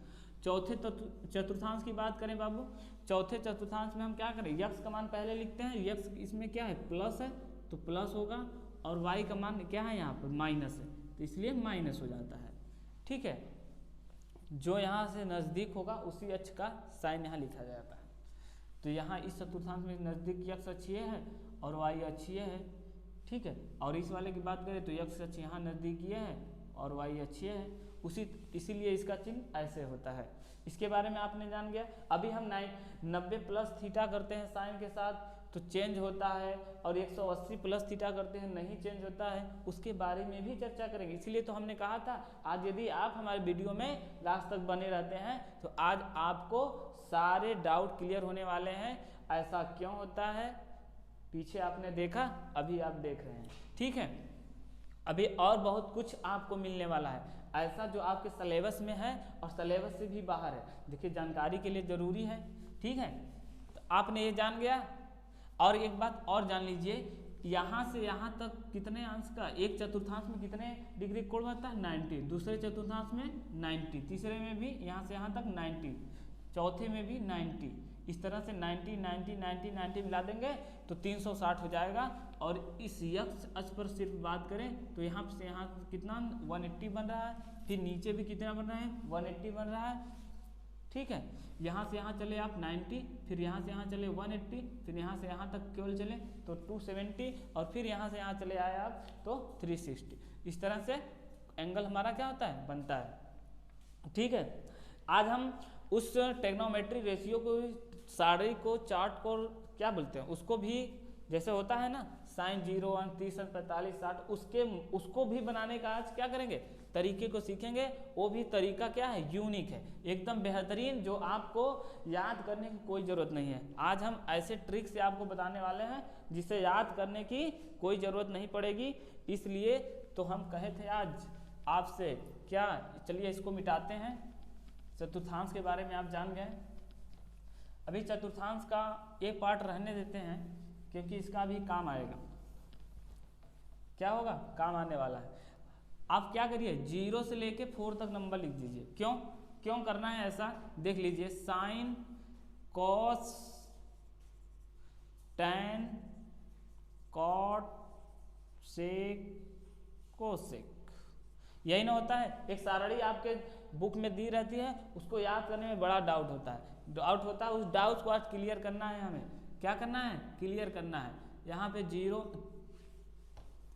चौथे चतुर्थांश की बात करें बाबू, चौथे चतुर्थांश में हम क्या करें, यक्स का मान पहले लिखते हैं, यक्स इसमें क्या है, प्लस है, तो प्लस होगा, और y का मान क्या है, यहाँ पर माइनस है, तो इसलिए माइनस हो जाता है, ठीक है। जो यहाँ से नज़दीक होगा उसी अक्ष का साइन यहाँ लिखा जाता है। तो यहाँ इस चतुर्थांश में नज़दीक यक्स अक्ष ये है और वाई अक्ष ये है, ठीक है। और इस वाले की बात करें तो यक्स अक्ष यहाँ नज़दीक ये है और वाई अक्ष ये है, इसीलिए इसका चिन्ह ऐसे होता है। इसके बारे में आपने जान गया। अभी हम 90 प्लस थीटा करते हैं साइन के साथ तो चेंज होता है, और 180 प्लस थीटा करते हैं नहीं चेंज होता है, उसके बारे में भी चर्चा करेंगे। इसीलिए तो हमने कहा था आज यदि आप हमारे वीडियो में लास्ट तक बने रहते हैं तो आज आपको सारे डाउट क्लियर होने वाले हैं। ऐसा क्यों होता है, पीछे आपने देखा, अभी आप देख रहे हैं, ठीक है। अभी और बहुत कुछ आपको मिलने वाला है ऐसा जो आपके सिलेबस में है और सिलेबस से भी बाहर है। देखिए जानकारी के लिए ज़रूरी है, ठीक है। तो आपने ये जान गया। और एक बात और जान लीजिए, यहाँ से यहाँ तक कितने अंश का, एक चतुर्थांश में कितने डिग्री कोण बनता है, 90। दूसरे चतुर्थांश में 90, तीसरे में भी यहाँ से यहाँ तक 90, चौथे में भी 90। इस तरह से 90 90 90 90 मिला देंगे तो 360 हो जाएगा। और इस यक्स अक्ष पर सिर्फ बात करें तो यहाँ से यहाँ कितना 180 बन रहा है, फिर नीचे भी कितना बन रहा है 180 बन रहा है, ठीक है। यहाँ से यहाँ चले आप 90, फिर यहाँ से यहाँ चले 180, फिर यहाँ से यहाँ तक केवल चले तो 270, और फिर यहाँ से यहाँ चले आए आप तो 360। इस तरह से एंगल हमारा क्या होता है, बनता है। ठीक है, आज हम उस टेक्नोमेट्री रेशियो को, सारणी को, चार्ट को क्या बोलते हैं, उसको भी जैसे होता है ना sin 0, 1, 30, 45, 60, उसको भी बनाने का आज क्या करेंगे, तरीके को सीखेंगे। वो भी तरीका क्या है, यूनिक है, एकदम बेहतरीन, जो आपको याद करने की कोई ज़रूरत नहीं है। आज हम ऐसे ट्रिक से आपको बताने वाले हैं जिसे याद करने की कोई ज़रूरत नहीं पड़ेगी। इसलिए तो हम कहे थे आज आपसे क्या, चलिए इसको मिटाते हैं। चतुर्थांश के बारे में आप जान गए, अभी चतुर्थांश का एक पार्ट रहने देते हैं क्योंकि इसका भी काम आएगा। क्या होगा, काम आने वाला है। आप क्या करिए, 0 से लेके 4 तक नंबर लिख दीजिए। क्यों करना है ऐसा, देख लीजिए। साइन, कॉस, टैन, कॉट, सेक, कोसेक, यही ना होता है। एक सारणी आपके बुक में दी रहती है, उसको याद करने में बड़ा डाउट होता है। उस डाउट को आज क्लियर करना है। हमें क्या करना है, क्लियर करना है। यहाँ पे 0,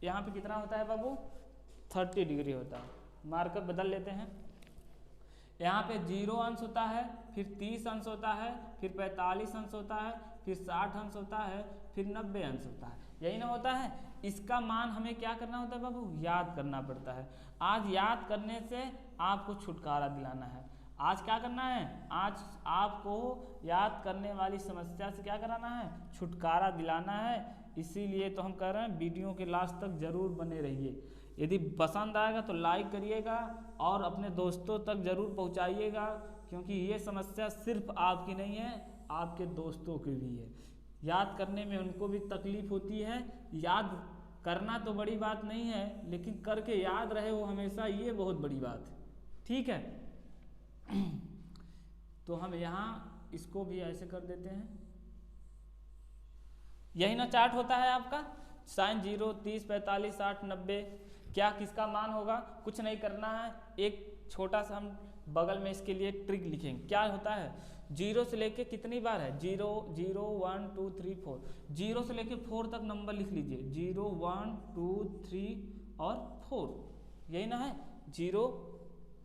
यहाँ पे कितना होता है बाबू, 30 डिग्री होता है। मार्कर बदल लेते हैं। यहाँ पे 0 अंश होता है, फिर 30 अंश होता है, फिर 45 अंश होता है, फिर 60 अंश होता है, फिर 90 अंश होता है। यही ना होता है। इसका मान हमें क्या करना होता है बाबू, याद करना पड़ता है। आज याद करने से आपको छुटकारा दिलाना है। आज क्या करना है, आज आपको याद करने वाली समस्या से क्या कराना है, छुटकारा दिलाना है। इसीलिए तो हम कह रहे हैं वीडियो के लास्ट तक जरूर बने रहिए। यदि पसंद आएगा तो लाइक करिएगा और अपने दोस्तों तक जरूर पहुंचाइएगा, क्योंकि ये समस्या सिर्फ आपकी नहीं है, आपके दोस्तों की भी है। याद करने में उनको भी तकलीफ होती है। याद करना तो बड़ी बात नहीं है, लेकिन करके याद रहे वो हमेशा, ये बहुत बड़ी बात है। ठीक है, तो हम यहाँ इसको भी ऐसे कर देते हैं। यही ना चार्ट होता है आपका, साइन 0, 30, 45, 60, 90। क्या किसका मान होगा, कुछ नहीं करना है। एक छोटा सा हम बगल में इसके लिए ट्रिक लिखेंगे। क्या होता है, 0 से लेके कितनी बार है, 0, 0, 1, 2, 3, 4। 0 से लेके 4 तक नंबर लिख लीजिए। 0, 1, 2, 3 और 4, यही ना है। 0,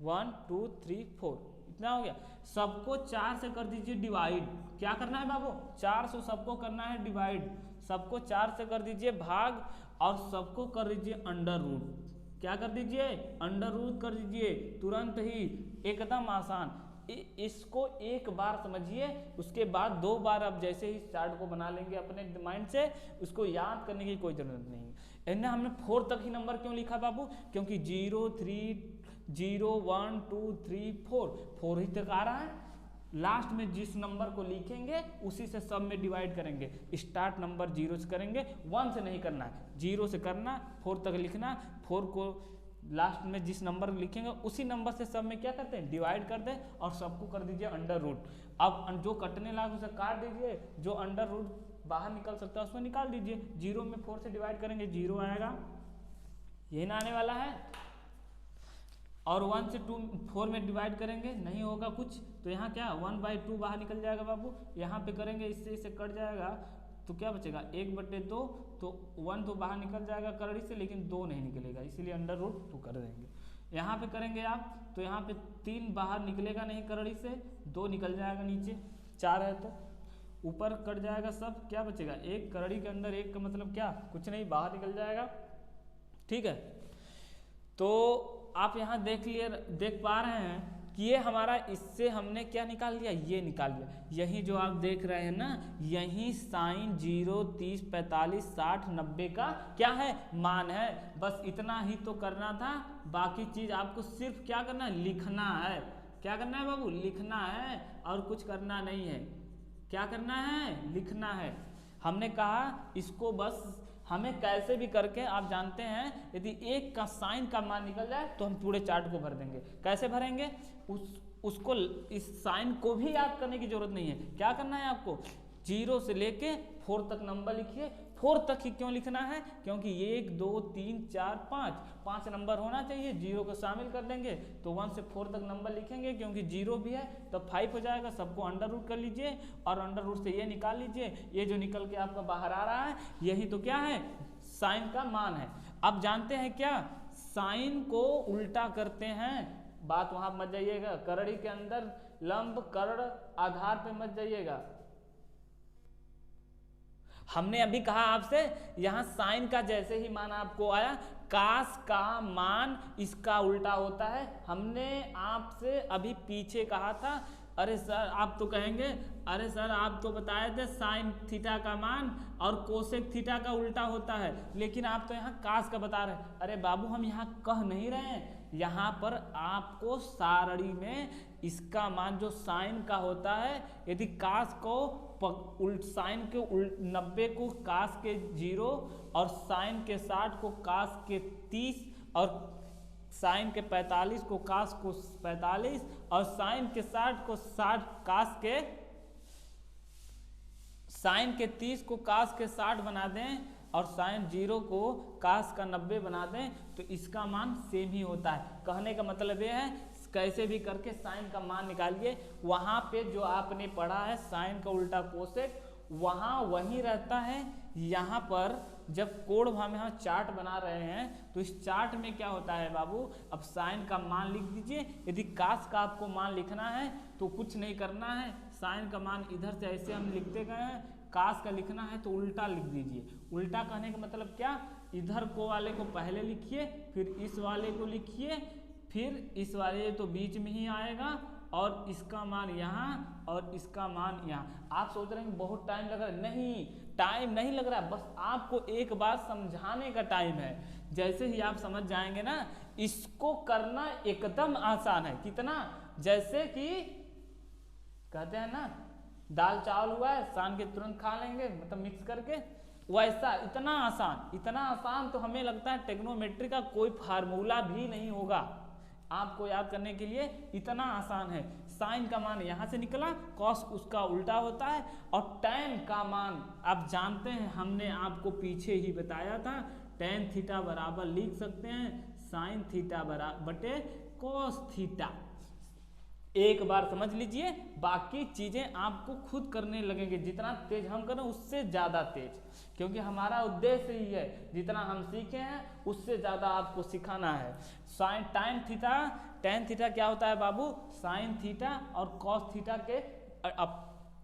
1, 2, 3, 4, इतना हो गया। सबको 4 से कर दीजिए डिवाइड। क्या करना है बाबू, 4 से सबको करना है डिवाइड। सबको 4 से कर दीजिए भाग, और सबको कर दीजिए अंडर रूट। क्या कर दीजिए, अंडर रूट कर दीजिए, तुरंत ही, एकदम आसान। इसको एक बार समझिए, उसके बाद 2 बार आप जैसे ही चार्ट को बना लेंगे अपने माइंड से, उसको याद करने की कोई जरूरत नहीं है। हमने 4 तक ही नंबर क्यों लिखा बाबू, क्योंकि 0, 3, 0, 1, 2, 3, 4 ही तक आ रहा है। लास्ट में जिस नंबर को लिखेंगे उसी से सब में डिवाइड करेंगे। स्टार्ट नंबर 0 से करेंगे, 1 से नहीं करना है, 0 से करना, 4 तक लिखना। 4 को लास्ट में जिस नंबर लिखेंगे उसी नंबर से सब में क्या करते हैं, डिवाइड कर दें, और सबको कर दीजिए अंडर रूट। अब जो कटने लगा उसे काट दीजिए, जो अंडर रूट बाहर निकल सकता है उसको निकाल दीजिए। 0 में 4 से डिवाइड करेंगे, 0 आएगा, यही ना आने वाला है। और 1 से 2, 4 में डिवाइड करेंगे, नहीं होगा कुछ, तो यहाँ क्या 1/2 बाहर निकल जाएगा बाबू। यहाँ पे करेंगे, इससे इसे कट जाएगा, तो क्या बचेगा 1/2, तो 1 तो बाहर निकल जाएगा करड़ी से, लेकिन 2 नहीं निकलेगा, इसीलिए अंडर रूट 2 कर देंगे। यहाँ पे करेंगे आप, तो यहाँ पे 3 बाहर निकलेगा नहीं करड़ी से, 2 निकल जाएगा नीचे, 4 है तो ऊपर कट जाएगा सब, क्या बचेगा 1। करड़ी के अंदर 1 का मतलब क्या, कुछ नहीं, बाहर निकल जाएगा। ठीक है, तो आप यहाँ देख पा रहे हैं कि ये हमारा, इससे हमने क्या निकाल लिया, ये निकाल लिया। यही जो आप देख रहे हैं ना, यही साइन 0, 30, 45, 60, 90 का क्या है, मान है। बस इतना ही तो करना था, बाकी चीज आपको सिर्फ क्या करना है, लिखना है। क्या करना है बाबू, लिखना है, और कुछ करना नहीं है। क्या करना है, लिखना है। हमने कहा इसको बस हमें कैसे भी करके, आप जानते हैं यदि 1 का साइन का मान निकल जाए तो हम पूरे चार्ट को भर देंगे। कैसे भरेंगे, उसको, इस साइन को भी याद करने की जरूरत नहीं है। क्या करना है आपको, 0 से लेके 4 तक नंबर लिखिए, 4 तक ही क्यों लिखना है? क्योंकि 1 2 3 4 5 नंबर होना चाहिए, 0 को शामिल कर देंगे तो 1 से 4 तक नंबर लिखेंगे, क्योंकि 0 भी है तो 5 हो जाएगा। सबको अंडर रूट कर लीजिए और अंडर रूट से ये निकाल लीजिए, ये जो निकल के आपका बाहर आ रहा है यही तो क्या है? साइन का मान है। अब जानते हैं क्या? साइन को उल्टा करते हैं। बात वहां मत जाइएगा, करड़ी के अंदर लंब कर्ण आधार पे मत जाइएगा। हमने अभी कहा आपसे यहां साइन का जैसे ही मान आपको आया, कास का मान इसका उल्टा होता है। हमने आपसे अभी पीछे कहा था, अरे सर आप तो कहेंगे अरे सर आप तो बताए थे साइन थीटा का मान और कोसेक थीटा का उल्टा होता है, लेकिन आप तो यहाँ कास का बता रहे हैं। अरे बाबू हम यहाँ कह नहीं रहे हैं, यहाँ पर आपको सारणी में इसका मान जो साइन का होता है, यदि कास को साइन के 90 को कास के 0 और साइन के 60 को कास के 30 और साइन के 45 को कास को 45 और साइन के 60 को 60 कास के साइन के 30 को कास के 60 बना दें और साइन 0 को कास का 90 बना दें तो इसका मान सेम ही होता है। कहने का मतलब ये है कैसे भी करके साइन का मान निकालिए। वहां पे जो आपने पढ़ा है साइन का उल्टा कोसेक वहां वही रहता है। यहाँ पर जब कोड हम यहाँ चार्ट बना रहे हैं तो इस चार्ट में क्या होता है बाबू, अब साइन का मान लिख दीजिए। यदि कास का आपको मान लिखना है तो कुछ नहीं करना है, साइन का मान इधर से ऐसे हम लिखते गए हैं, कास का लिखना है तो उल्टा लिख दीजिए। उल्टा कहने का मतलब क्या, इधर को वाले को पहले लिखिए, फिर इस वाले को लिखिए, फिर इस वाले तो बीच में ही आएगा और इसका मान यहाँ और इसका मान यहाँ। आप सोच रहे हैं बहुत टाइम लग रहा है, नहीं टाइम नहीं लग रहा है, बस आपको एक बार समझाने का टाइम है। जैसे ही आप समझ जाएंगे ना, इसको करना एकदम आसान है। कितना, जैसे कि कहते हैं ना दाल चावल हुआ है सान के तुरंत खा लेंगे, मतलब मिक्स करके, वैसा इतना आसान तो हमें लगता है ट्रिग्नोमेट्री का कोई फार्मूला भी नहीं होगा आपको याद करने के लिए, इतना आसान है। साइन का मान यहाँ से निकला, कॉस उसका उल्टा होता है और टैन का मान आप जानते हैं, हमने आपको पीछे ही बताया था, टैन थीटा बराबर लिख सकते हैं साइन थीटा बराबर बटे कॉस थीटा। एक बार समझ लीजिए, बाकी चीजें आपको खुद करने लगेंगे। जितना तेज हम करें उससे ज्यादा तेज, क्योंकि हमारा उद्देश्य ही है जितना हम सीखे हैं उससे ज्यादा आपको सिखाना है। साइन टैन थीटा क्या होता है बाबू, साइन थीटा और कॉस थीटा के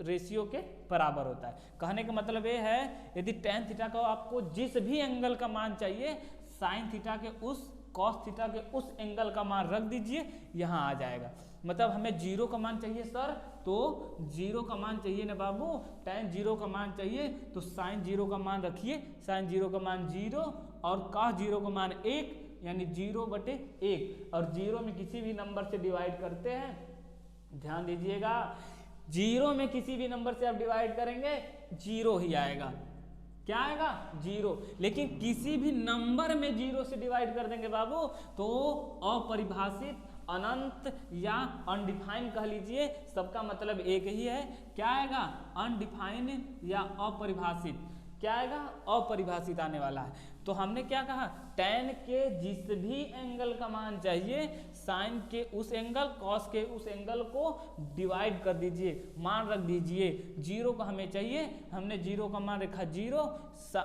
रेशियो के बराबर होता है। कहने का मतलब ये है, यदि टैन थीटा को आपको जिस भी एंगल का मान चाहिए, साइन थीटा के उस कॉस थीटा के उस एंगल का मान रख दीजिए, यहाँ आ जाएगा। मतलब हमें 0 का मान चाहिए सर, तो 0 का मान चाहिए ना बाबू, टैन 0 का मान चाहिए तो साइन 0 का मान रखिए, साइन 0 का मान 0 और कॉस 0 का मान 1, यानी 0/1। और 0 में किसी भी नंबर से डिवाइड करते हैं, ध्यान दीजिएगा, 0 में किसी भी नंबर से आप डिवाइड करेंगे 0 ही आएगा। क्या आएगा, 0। लेकिन किसी भी नंबर में 0 से डिवाइड कर देंगे बाबू तो अपरिभाषित, अनंत या अनडिफाइन कह लीजिए, सबका मतलब एक ही है। क्या आएगा, अनडिफाइन या अपरिभाषित। क्या आएगा, अपरिभाषित आने वाला है। तो हमने क्या कहा, टैन के जिस भी एंगल का मान चाहिए, साइन के उस एंगल, कॉस के उस एंगल को डिवाइड कर दीजिए, मान रख दीजिए। 0 का हमें चाहिए, हमने 0 का मान रखा 0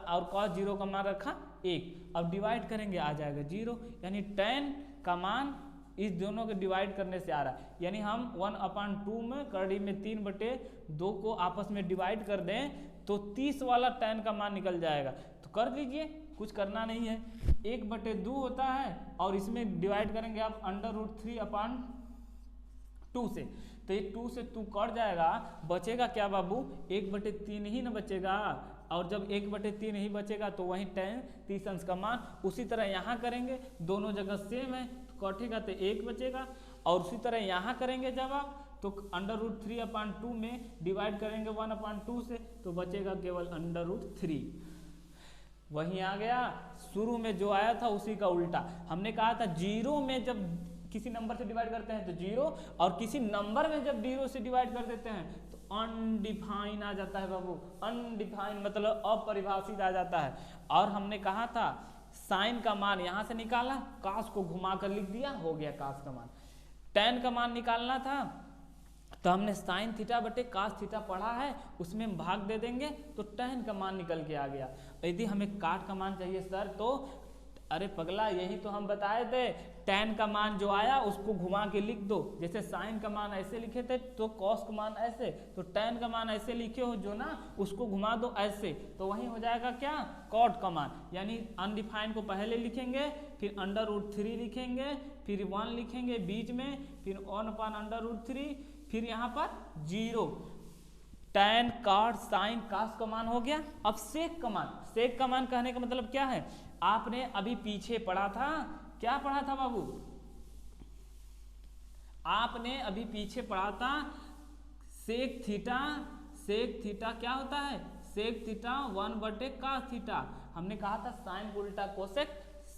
और कॉस 0 का मान रखा 1। अब डिवाइड करेंगे आ जाएगा 0, यानी टैन का मान इस दोनों के डिवाइड करने से आ रहा है। यानी हम 1/2 में करड़ी में 3/2 को आपस में डिवाइड कर दें तो 30 वाला टैन का मान निकल जाएगा। तो कर लीजिए, कुछ करना नहीं है। 1/2 होता है और इसमें डिवाइड करेंगे आप √3/2 से, तो ये 2 से 2 कट जाएगा, बचेगा क्या बाबू, 1/3 ही ना बचेगा। और जब 1/3 ही बचेगा तो वही टैन 30 अंश का मान। उसी तरह यहाँ करेंगे, दोनों जगह सेम है, कटेगा तो 1 बचेगा। और उसी तरह यहाँ करेंगे जब आप तो √3/2 में डिवाइड करेंगे 1/2 से तो बचेगा केवल √3। वहीं आ गया, शुरू में जो आया था उसी का उल्टा। हमने कहा था 0 में जब किसी नंबर से डिवाइड करते हैं तो 0, और किसी नंबर में जब 0 से डिवाइड कर देते हैं तो अनडिफाइन आ जाता है बाबू, अनडिफाइन मतलब अपरिभाषित आ जाता है। और हमने कहा था साइन का मान यहाँ से निकाला, कास को घुमा कर लिख दिया, हो गया कास का मान। टेन का मान निकालना था तो हमने साइन थीटा बटे कास थीटा पढ़ा है, उसमें हम भाग दे देंगे तो टेन का मान निकल के आ गया। यदि हमें काट का मान चाहिए सर तो अरे पगला यही तो हम बताए थे, टेन का मान जो आया उसको घुमा के लिख दो। जैसे साइन का मान ऐसे लिखे थे तो कॉस का मान ऐसे, तो टेन का मान ऐसे लिखे हो जो ना, उसको घुमा दो ऐसे, तो वही हो जाएगा क्या, कॉट का मान। यानी अनडिफाइंड को पहले लिखेंगे, फिर √3 लिखेंगे, फिर 1 लिखेंगे बीच में, फिर 1/√3, फिर यहाँ पर 0। टैन कॉट साइन कास का मान हो गया। अब सेक का मान, सेक का मान कहने का मतलब क्या है, आपने अभी पीछे पढ़ा था, क्या पढ़ा था बाबू, आपने अभी पीछे पढ़ा था सेक थीटा, सेक थीटा क्या होता है, सेक थीटा 1/cos थीटा। हमने कहा था साइन को उल्टा कोसेक,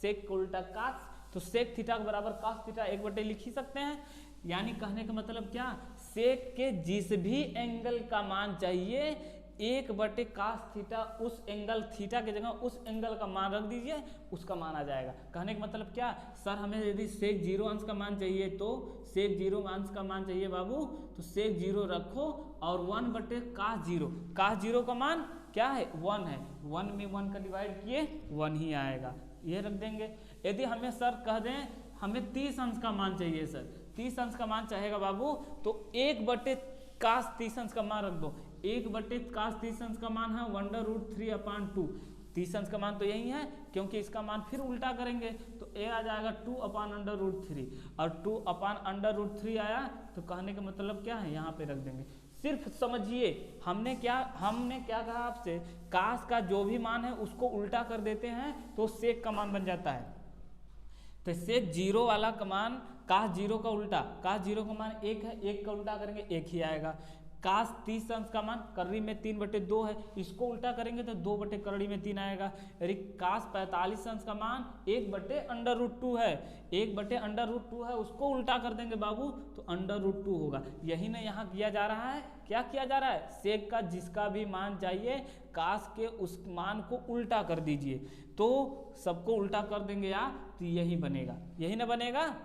सेक को उल्टा कास, तो सेक थीटा के बराबर कास थीटा 1/, लिख ही सकते हैं। यानी कहने का मतलब क्या, सेक के जिस भी एंगल का मान चाहिए 1/cos थीटा, उस एंगल थीटा की जगह उस एंगल का मान रख दीजिए, उसका मान आ जाएगा। कहने का मतलब क्या, सर हमें यदि सेक 0 अंश का मान चाहिए तो सेक 0 अंश का मान चाहिए बाबू, तो सेक 0 रखो और 1/cos 0, cos 0 का मान क्या है 1 है, 1 में 1 का डिवाइड किए 1 ही आएगा, ये रख देंगे। यदि हमें सर कह दें हमें 30 अंश का मान चाहिए सर, 30 अंश का मान चाहेगा बाबू, तो 1/cos 30 अंश का मान रख दो, 1/cos 30 अंश का मान है 1√3/2, 30 अंश का मान तो यही है, क्योंकि इसका मान फिर उल्टा करेंगे तो ए आ जाएगा 2/√3, और 2/√3 आया तो कहने का मतलब क्या है, यहाँ पे रख देंगे। सिर्फ समझिए हमने क्या कहा आपसे, कास का जो भी मान है उसको उल्टा कर देते हैं तो सेक का मान बन जाता है। तो सेक 0 वाला का मान कास 0 का उल्टा, कास 0 का मान 1 है, 1 का उल्टा करेंगे 1 ही आएगा। कास 30 अंश का मान कर्री में 3/2 है, इसको उल्टा करेंगे तो 2/कर्री में 3 आएगा। यानी कास 45 अंश का मान 1/√2 है, 1/√2 है, उसको उल्टा कर देंगे बाबू तो √2 होगा। यही ना यहाँ किया जा रहा है, क्या किया जा रहा है, सेक का जिसका भी मान चाहिए कास के उस मान को उल्टा कर दीजिए, तो सबको उल्टा कर देंगे या तो यही बनेगा, यही ना बनेगा,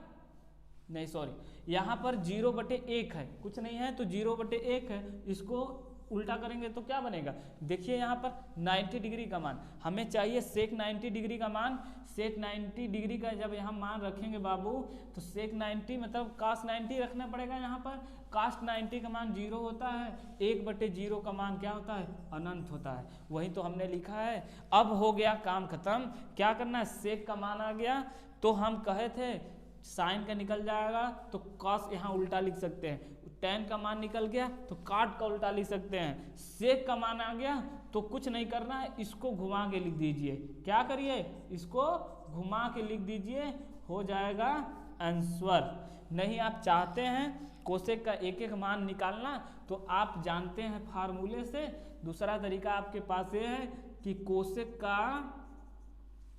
नहीं सॉरी, यहाँ पर 0/1 है, कुछ नहीं है तो 0/1 है, इसको उल्टा करेंगे तो क्या बनेगा, देखिए यहाँ पर 90 डिग्री का मान हमें चाहिए, सेक 90 डिग्री का मान, सेक 90 डिग्री का जब यहाँ मान रखेंगे बाबू तो सेक 90 मतलब cos 90 रखना पड़ेगा। यहाँ पर cos 90 का मान 0 होता है, 1/0 का मान क्या होता है, अनंत होता है, वही तो हमने लिखा है। अब हो गया काम खत्म, क्या करना है, सेक का मान आ गया तो हम कहे थे साइन का निकल जाएगा तो कॉस यहाँ उल्टा लिख सकते हैं, टेन का मान निकल गया तो काट का उल्टा लिख सकते हैं, सेक का मान आ गया तो कुछ नहीं करना है, इसको घुमा के लिख दीजिए, क्या करिए, इसको घुमा के लिख दीजिए, हो जाएगा आंसर। नहीं आप चाहते हैं कोसेक का एक एक मान निकालना तो आप जानते हैं फार्मूले से, दूसरा तरीका आपके पास ये है कि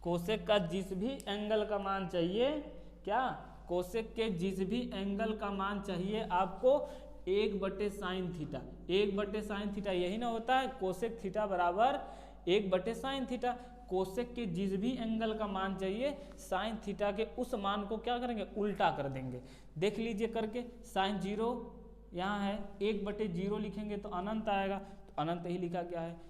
कोसेक का जिस भी एंगल का मान चाहिए, क्या कोसेक के जिस भी एंगल का मान चाहिए आपको 1/sin थीटा, 1/sin थीटा यही ना होता है, कोसेक थीटा बराबर 1/sin थीटा। कोसेक के जिस भी एंगल का मान चाहिए साइन थीटा के उस मान को क्या करेंगे, उल्टा कर देंगे। देख लीजिए करके, साइन 0 यहाँ है, 1/0 लिखेंगे तो अनंत आएगा, तो अनंत ही लिखा गया है।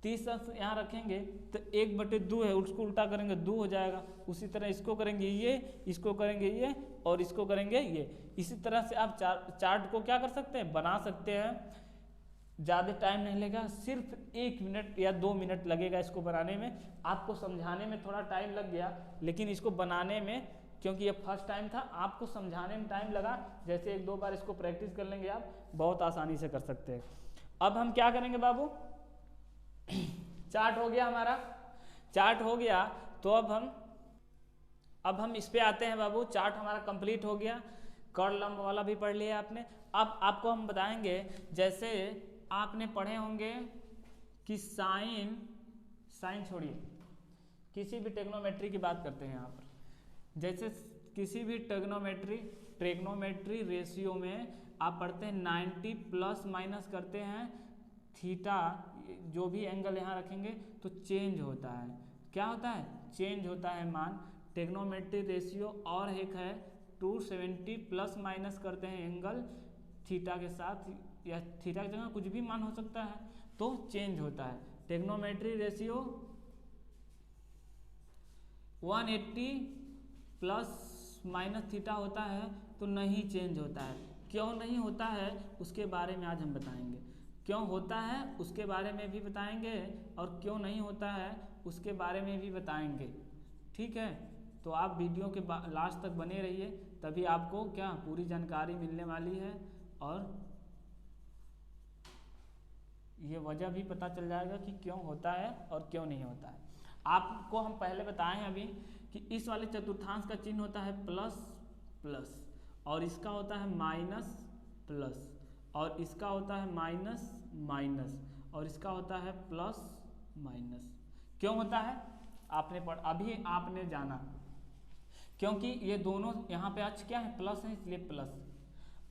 30 अंश यहाँ रखेंगे तो 1/2 है, उसको उल्टा करेंगे 2 हो जाएगा। उसी तरह इसको करेंगे ये, इसको करेंगे ये और इसको करेंगे ये। इसी तरह से आप चार्ट को क्या कर सकते हैं, बना सकते हैं। ज़्यादा टाइम नहीं लगेगा, सिर्फ 1 मिनट या 2 मिनट लगेगा इसको बनाने में। आपको समझाने में थोड़ा टाइम लग गया, लेकिन इसको बनाने में, क्योंकि ये फर्स्ट टाइम था, आपको समझाने में टाइम लगा। जैसे 1-2 बार इसको प्रैक्टिस कर लेंगे आप, बहुत आसानी से कर सकते हैं। अब हम क्या करेंगे बाबू, चार्ट हो गया हमारा, चार्ट हो गया तो अब हम इस पे आते हैं बाबू। चार्ट हमारा कंप्लीट हो गया, कर्ल लंब वाला भी पढ़ लिया आपने। अब आपको हम बताएंगे, जैसे आपने पढ़े होंगे कि साइन छोड़िए, किसी भी ट्रिग्नोमेट्री की बात करते हैं यहाँ पर। जैसे किसी भी ट्रिग्नोमेट्री रेशियो में आप पढ़ते हैं 90 प्लस माइनस करते हैं थीटा, जो भी एंगल यहाँ रखेंगे तो चेंज होता है। क्या होता है? चेंज होता है मान। ट्रिग्नोमेट्री रेशियो और एक है 270 प्लस माइनस करते हैं एंगल थीटा के साथ, या थीटा की जगह कुछ भी मान हो सकता है, तो चेंज होता है। Trigonometry ratio 180 plus minus theta होता है तो नहीं चेंज होता है। क्यों नहीं होता है उसके बारे में आज हम बताएंगे। क्यों होता है उसके बारे में भी बताएंगे और क्यों नहीं होता है उसके बारे में भी बताएंगे। ठीक है, तो आप वीडियो के लास्ट तक बने रहिए, तभी आपको क्या पूरी जानकारी मिलने वाली है और ये वजह भी पता चल जाएगा कि क्यों होता है और क्यों नहीं होता है। आपको हम पहले बताएं अभी कि इस वाले चतुर्थांश का चिन्ह होता है प्लस प्लस, और इसका होता है माइनस प्लस, और इसका होता है माइनस माइनस, और इसका होता है प्लस माइनस। क्यों होता है अभी आपने जाना, क्योंकि ये दोनों यहाँ पे अक्ष क्या है? प्लस है, इसलिए प्लस,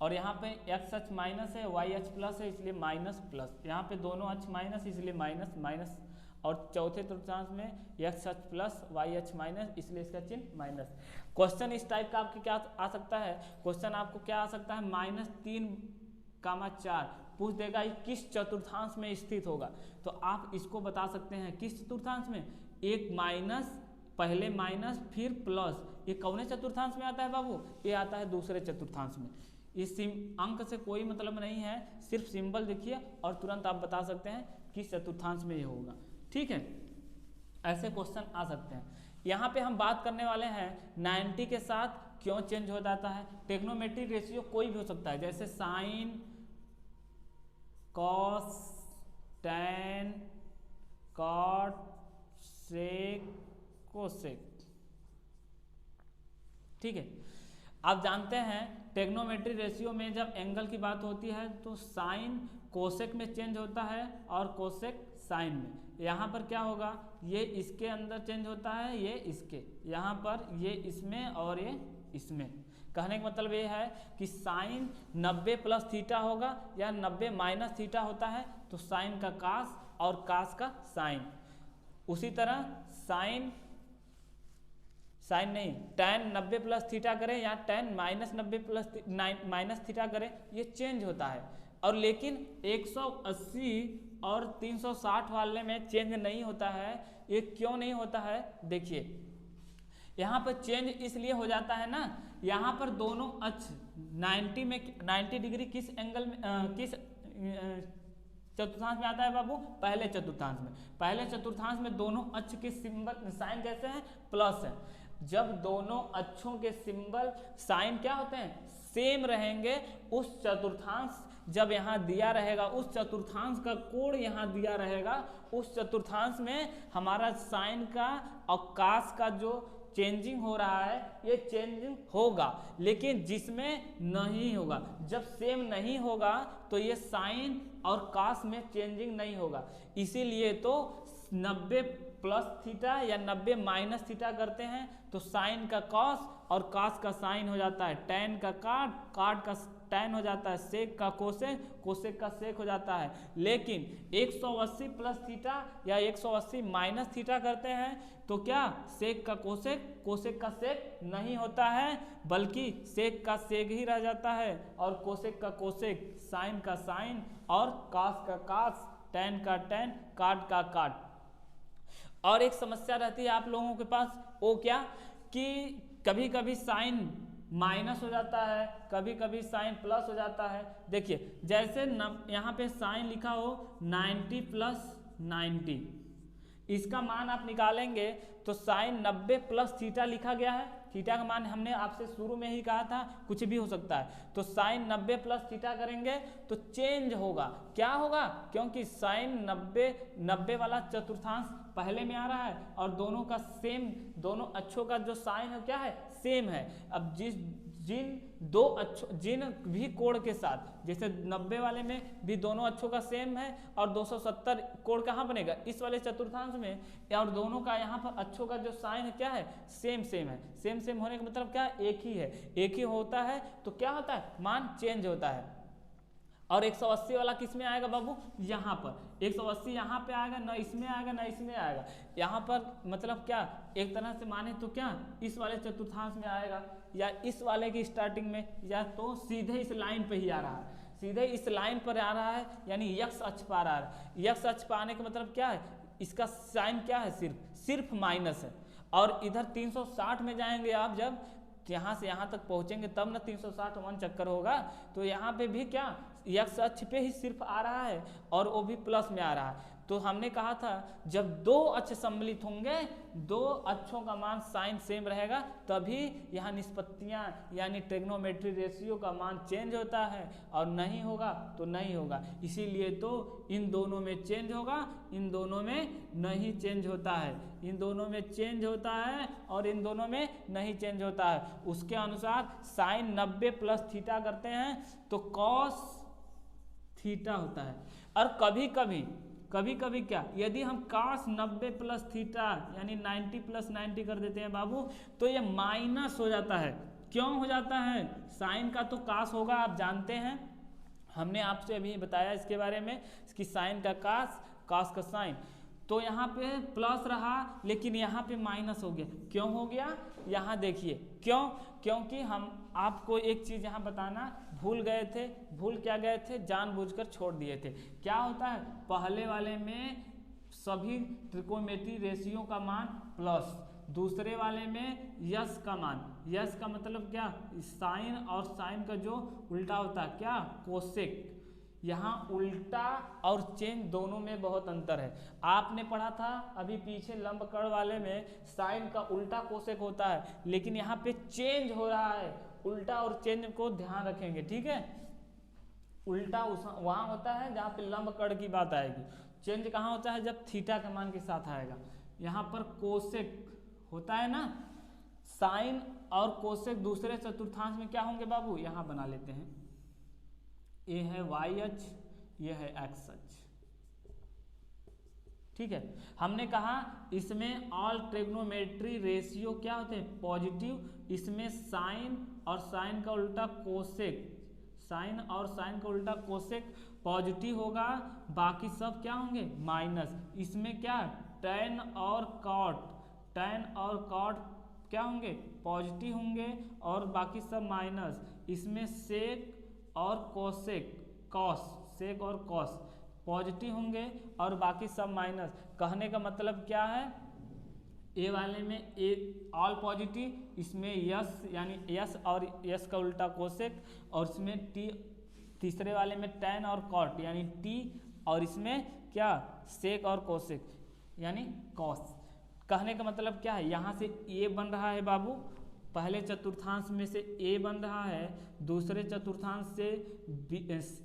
और यहाँ पे एक्स अक्ष माइनस है, वाई अक्ष प्लस है, इसलिए माइनस प्लस। यहाँ पे दोनों अक्ष माइनस, इसलिए माइनस माइनस, और चौथे चतुर्थांश में एक्स अक्ष प्लस वाई अक्ष माइनस, इसलिए इसका चिन्ह माइनस। क्वेश्चन इस टाइप का आपके क्या आ सकता है? क्वेश्चन आपको क्या आ सकता है? -3,4 पूछ देगा ये किस चतुर्थांश में स्थित होगा, तो आप इसको बता सकते हैं किस चतुर्थांश में। एक माइनस, पहले माइनस फिर प्लस, ये कौने चतुर्थांश में आता है बाबू? ये आता है दूसरे चतुर्थांश में। इस अंक से कोई मतलब नहीं है, सिर्फ सिंबल देखिए और तुरंत आप बता सकते हैं किस चतुर्थांश में ये होगा। ठीक है, ऐसे क्वेश्चन आ सकते हैं। यहाँ पे हम बात करने वाले हैं 90 के साथ क्यों चेंज हो जाता है। ट्रिग्नोमेट्री रेशियो कोई भी हो सकता है, जैसे साइन, कॉस, टैन, कॉट, सेक, कोसेक। ठीक है, आप जानते हैं ट्रिग्नोमेट्री रेशियो में जब एंगल की बात होती है तो साइन कोसेक में चेंज होता है और कोसेक साइन में। यहाँ पर क्या होगा? ये इसके अंदर चेंज होता है, ये इसके, यहाँ पर ये इसमें और ये इसमें। कहने का मतलब ये है कि साइन 90 प्लस थीटा होगा या 90 माइनस थीटा होता है, तो साइन का कास और कास का साइन। उसी तरह साइन नहीं, टैन 90 प्लस थीटा करें या tan minus 90 plus minus theta करें, ये चेंज होता है। और लेकिन 180 और 360 वाले में चेंज नहीं होता है। ये क्यों नहीं होता है? देखिए, यहाँ पर चेंज इसलिए हो जाता है ना, यहाँ पर दोनों अक्ष 90 डिग्री किस एंगल में किस चतुर्थांश में आता है बाबू? पहले चतुर्थांश में। पहले चतुर्थांश में दोनों अक्ष के सिंबल साइन कैसे हैं? प्लस है। जब दोनों अक्षों के सिंबल साइन क्या होते हैं? सेम रहेंगे, उस चतुर्थांश जब यहाँ दिया रहेगा, उस चतुर्थांश का कोण यहाँ दिया रहेगा, उस चतुर्थांश में हमारा साइन का और कास का जो चेंजिंग हो रहा है ये चेंजिंग होगा। लेकिन जिसमें नहीं होगा, जब सेम नहीं होगा तो ये साइन और कास में चेंजिंग नहीं होगा। इसीलिए तो 90 प्लस थीटा या 90 माइनस थीटा करते हैं तो साइन का कॉस और कास का साइन हो जाता है, टैन का काट, काट का टैन हो जाता है, सेक का कोसेक, कोसेक का सेक हो जाता है। लेकिन 180 प्लस थीटा या 180 माइनस थीटा करते हैं तो क्या सेक का कोसेक, कोसेक का सेक नहीं होता है, बल्कि सेक का सेक ही रह जाता है, और कोसेक का कोसेक, साइन का साइन और कास का कास, टैन का टैन, काट का काट। और एक समस्या रहती है आप लोगों के पास, वो क्या कि कभी कभी साइन माइनस हो जाता है, कभी कभी साइन प्लस हो जाता है। देखिए, जैसे यहाँ पे साइन लिखा हो 90 प्लस 90, इसका मान आप निकालेंगे तो साइन 90 प्लस थीटा लिखा गया है। थीटा का मान हमने आपसे शुरू में ही कहा था कुछ भी हो सकता है, तो साइन 90 प्लस थीटा करेंगे तो चेंज होगा। क्या होगा? क्योंकि साइन 90 वाला चतुर्थांश पहले में आ रहा है और दोनों का सेम, दोनों अक्षों का जो साइन है क्या है? सेम है। अब जिन भी कोण के साथ, जैसे 90 वाले में भी दोनों अक्षों का सेम है और 270 कोण कहाँ बनेगा, इस वाले चतुर्थांश में, और दोनों का यहाँ पर अक्षों का जो साइन है क्या है, सेम है। सेम होने का मतलब क्या है, एक ही है। एक ही होता है तो क्या होता है, मान चेंज होता है। और 180 वाला किस में आएगा बाबू, यहाँ पर 180 यहाँ पे आएगा, ना इसमें आएगा ना इसमें आएगा। यहाँ पर मतलब क्या, एक तरह से माने तो क्या इस वाले चतुर्थांश में आएगा, या इस वाले की स्टार्टिंग में, या तो सीधे इस लाइन पे ही आ रहा है, सीधे इस लाइन पर आ रहा है, यानी यक्स अक्ष पर आ रहा है। यक्स अक्ष पर आने का मतलब क्या है, इसका साइन क्या है, सिर्फ माइनस है। और इधर 360 में जाएंगे आप, जब यहाँ से यहाँ तक पहुँचेंगे तब ना 360 वन चक्कर होगा। तो यहाँ पे भी क्या यक्स अक्ष पे ही सिर्फ आ रहा है और वो भी प्लस में आ रहा है। तो हमने कहा था जब दो अक्ष सम्मिलित होंगे, दो अक्षों का मान साइन सेम रहेगा, तभी यहाँ निष्पत्तियाँ यानी ट्रिग्नोमेट्री रेशियो का मान चेंज होता है, और नहीं होगा तो नहीं होगा। इसीलिए तो इन दोनों में चेंज होगा, इन दोनों में नहीं चेंज होता है, इन दोनों में चेंज होता है और इन दोनों में नहीं चेंज होता है। उसके अनुसार साइन 90 प्लस थीटा करते हैं तो कॉस थीटा होता है। और कभी कभी क्या, यदि हम cos 90 प्लस थीटा यानी 90 प्लस 90 कर देते हैं बाबू, तो ये माइनस हो जाता है। क्यों हो जाता है, साइन का तो cos होगा, आप जानते हैं, हमने आपसे अभी बताया इसके बारे में कि साइन का cos का साइन। तो यहाँ पे प्लस रहा लेकिन यहाँ पे माइनस हो गया। क्यों हो गया, यहाँ देखिए क्यों, क्योंकि हम आपको एक चीज़ यहाँ बताना भूल गए थे। भूल क्या गए थे, जानबूझकर छोड़ दिए थे। क्या होता है, पहले वाले में सभी त्रिकोणमितीय रेशियो का मान प्लस, दूसरे वाले में यश का मान, यश का मतलब क्या, साइन, और साइन का जो उल्टा होता है क्या, कोसेक। यहाँ उल्टा और चेंज दोनों में बहुत अंतर है। आपने पढ़ा था अभी पीछे लंबकर्ण वाले में साइन का उल्टा कोसेक होता है, लेकिन यहाँ पे चेंज हो रहा है। उल्टा और चेंज को ध्यान रखेंगे, ठीक है। उल्टा वहाँ होता है जहाँ पे लंबकर्ण की बात आएगी, चेंज कहाँ होता है, जब थीटा के मान के साथ आएगा। यहाँ पर कोसेक होता है ना, साइन और कोसेक दूसरे चतुर्थांश में क्या होंगे बाबू, यहाँ बना लेते हैं। ये है वाई अक्ष, ये है एक्स अक्ष, ठीक है। हमने कहा इसमें ऑल ट्रिग्नोमेट्री रेशियो क्या होते हैं, पॉजिटिव। इसमें साइन और साइन का उल्टा कोसेक, साइन और साइन का उल्टा कोसेक पॉजिटिव होगा, बाकी सब क्या होंगे, माइनस। इसमें क्या, टैन और कॉट, टैन और कॉट क्या होंगे, पॉजिटिव होंगे, और बाकी सब माइनस। इसमें सेक और कोसेक, कॉस, सेक और कॉस पॉजिटिव होंगे और बाकी सब माइनस। कहने का मतलब क्या है, ए वाले में ए ऑल पॉजिटिव, इसमें यस यानी यस और यस का उल्टा कोसेक, और इसमें टी, तीसरे वाले में टैन और कॉट यानी टी, और इसमें क्या, सेक और कोसेक यानी कॉस। कहने का मतलब क्या है, यहाँ से ए बन रहा है बाबू, पहले चतुर्थांश में से ए बन रहा है, दूसरे चतुर्थांश से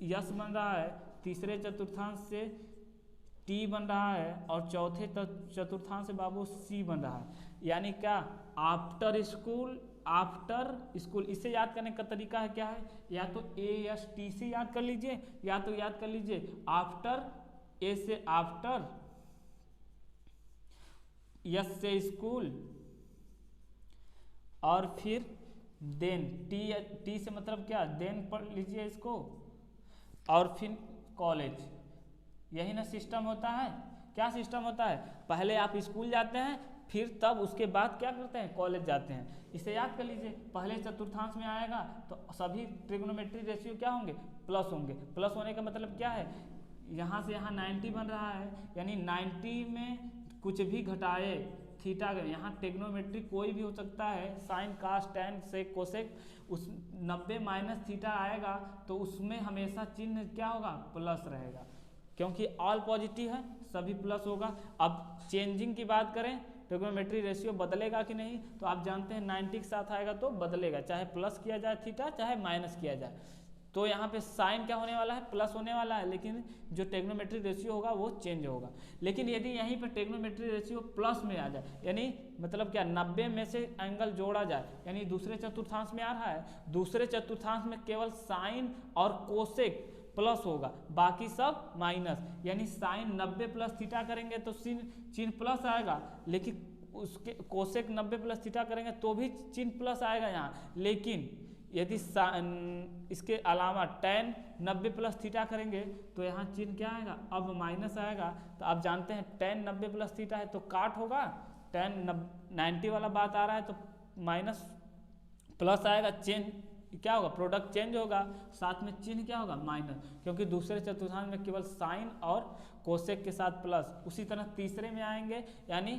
यस बन रहा है, तीसरे चतुर्थांश से टी बन रहा है, और चौथे चतुर्थांश से बाबू सी बन रहा है। यानी क्या, आफ्टर स्कूल। इसे याद करने का तरीका है क्या है, या तो ए एस टी से याद कर लीजिए, या तो याद कर लीजिए आफ्टर, ए से आफ्टर, यस से स्कूल, और फिर देन, टी से मतलब क्या, देन पढ़ लीजिए इसको, और फिर कॉलेज। यही ना सिस्टम होता है। क्या सिस्टम होता है, पहले आप स्कूल जाते हैं, फिर तब उसके बाद क्या करते हैं, कॉलेज जाते हैं। इसे याद कर लीजिए, पहले चतुर्थांश में आएगा तो सभी ट्रिग्नोमेट्री रेशियो क्या होंगे, प्लस होंगे। प्लस होने का मतलब क्या है, यहाँ से यहाँ 90 बन रहा है, यानी 90 में कुछ भी घटाए थीटा, यहाँ ट्रिग्नोमेट्री कोई भी हो सकता है, साइन, कॉस, टैन, सेक, कोसेक, उस 90 माइनस थीटा आएगा तो उसमें हमेशा चिन्ह क्या होगा, प्लस रहेगा, क्योंकि ऑल पॉजिटिव है, सभी प्लस होगा। अब चेंजिंग की बात करें, ट्रिग्नोमेट्री रेशियो बदलेगा कि नहीं, तो आप जानते हैं 90 के साथ आएगा तो बदलेगा, चाहे प्लस किया जाए थीटा, चाहे माइनस किया जाए। तो यहाँ पे साइन क्या होने वाला है, प्लस होने वाला है, लेकिन जो ट्रिग्नोमेट्रिक रेशियो होगा वो चेंज होगा। लेकिन यदि यहीं पर ट्रिग्नोमेट्रिक रेशियो प्लस में आ जाए, यानी मतलब क्या 90 में से एंगल जोड़ा जाए, यानी दूसरे चतुर्थांश में आ रहा है, दूसरे चतुर्थांश में केवल साइन और कोसेक प्लस होगा, बाकी सब माइनस, यानी साइन 90 प्लस थीटा करेंगे तो चिन्ह प्लस आएगा, लेकिन उसके कोसेक 90 प्लस थीटा करेंगे तो भी चिन्ह प्लस आएगा यहाँ। लेकिन यदि इसके अलावा tan 90 प्लस थीटा करेंगे तो यहाँ चिन्ह क्या आएगा, अब माइनस आएगा। तो आप जानते हैं tan 90 प्लस थीटा है तो काट होगा, tan 90 वाला बात आ रहा है तो माइनस प्लस आएगा, चेंज क्या होगा, प्रोडक्ट चेंज होगा, साथ में चिन्ह क्या होगा, माइनस, क्योंकि दूसरे चतुर्थांश में केवल साइन और कोसेक के साथ प्लस। उसी तरह तीसरे में आएंगे, यानी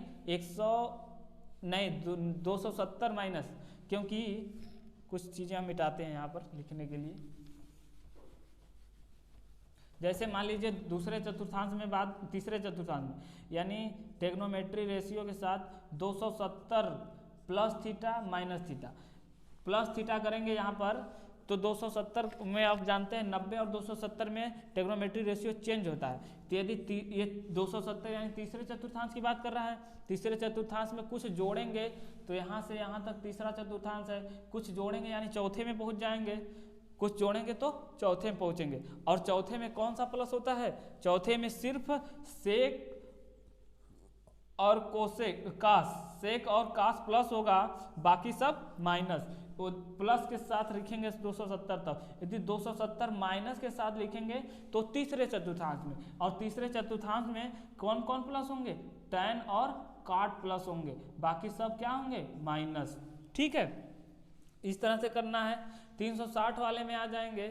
270 माइनस, क्योंकि कुछ चीज़ें हम मिटाते हैं यहाँ पर लिखने के लिए। जैसे मान लीजिए दूसरे चतुर्थांश में बात, तीसरे चतुर्थांश में, यानी ट्रिग्नोमेट्री रेशियो के साथ 270 plus theta minus theta, plus theta करेंगे यहाँ पर तो 270 में आप जानते हैं 90 और 270 में ट्रिग्नोमेट्री रेशियो चेंज होता है। तो यदि ये 270 यानी तीसरे चतुर्थांश की बात कर रहा है, तीसरे चतुर्थांश में कुछ जोड़ेंगे तो यहाँ से यहाँ तक तीसरा चतुर्थांश है, कुछ जोड़ेंगे यानी चौथे में पहुँच जाएंगे, कुछ जोड़ेंगे तो चौथे में पहुँचेंगे। और चौथे में कौन सा प्लस होता है, चौथे में सिर्फ सेक और कोसेक कास, सेक और कास प्लस होगा, बाकी सब माइनस। तो प्लस के साथ लिखेंगे 270 तक, यदि 270 माइनस के साथ लिखेंगे तो तीसरे चतुर्थांश में, और तीसरे चतुर्थांश में कौन कौन प्लस होंगे, tan और काट प्लस होंगे, बाकी सब क्या होंगे, माइनस। ठीक है, इस तरह से करना है। 360 वाले में आ जाएंगे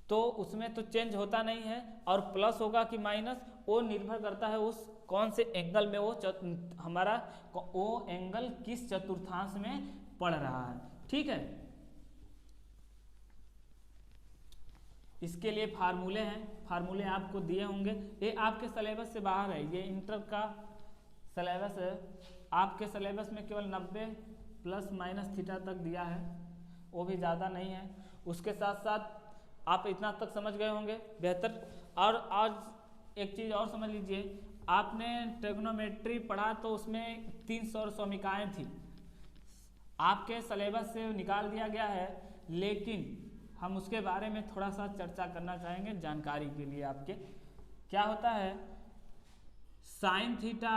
तो उसमें तो चेंज होता नहीं है, और प्लस होगा कि माइनस वो निर्भर करता है उस कौन से एंगल में हमारा वो एंगल किस चतुर्थांश में पड़ रहा है। ठीक है, इसके लिए फार्मूले हैं, फार्मूले आपको दिए होंगे, ये आपके सिलेबस से बाहर है, ये इंटर का सिलेबस है, आपके सिलेबस में केवल 90 प्लस माइनस थीटा तक दिया है, वो भी ज़्यादा नहीं है। उसके साथ साथ आप इतना तक समझ गए होंगे, बेहतर। और आज एक चीज़ और समझ लीजिए, आपने ट्रिग्नोमेट्री पढ़ा तो उसमें 300 समीकाएँ थी, आपके सिलेबस से निकाल दिया गया है, लेकिन हम उसके बारे में थोड़ा सा चर्चा करना चाहेंगे जानकारी के लिए आपके। क्या होता है, sine theta,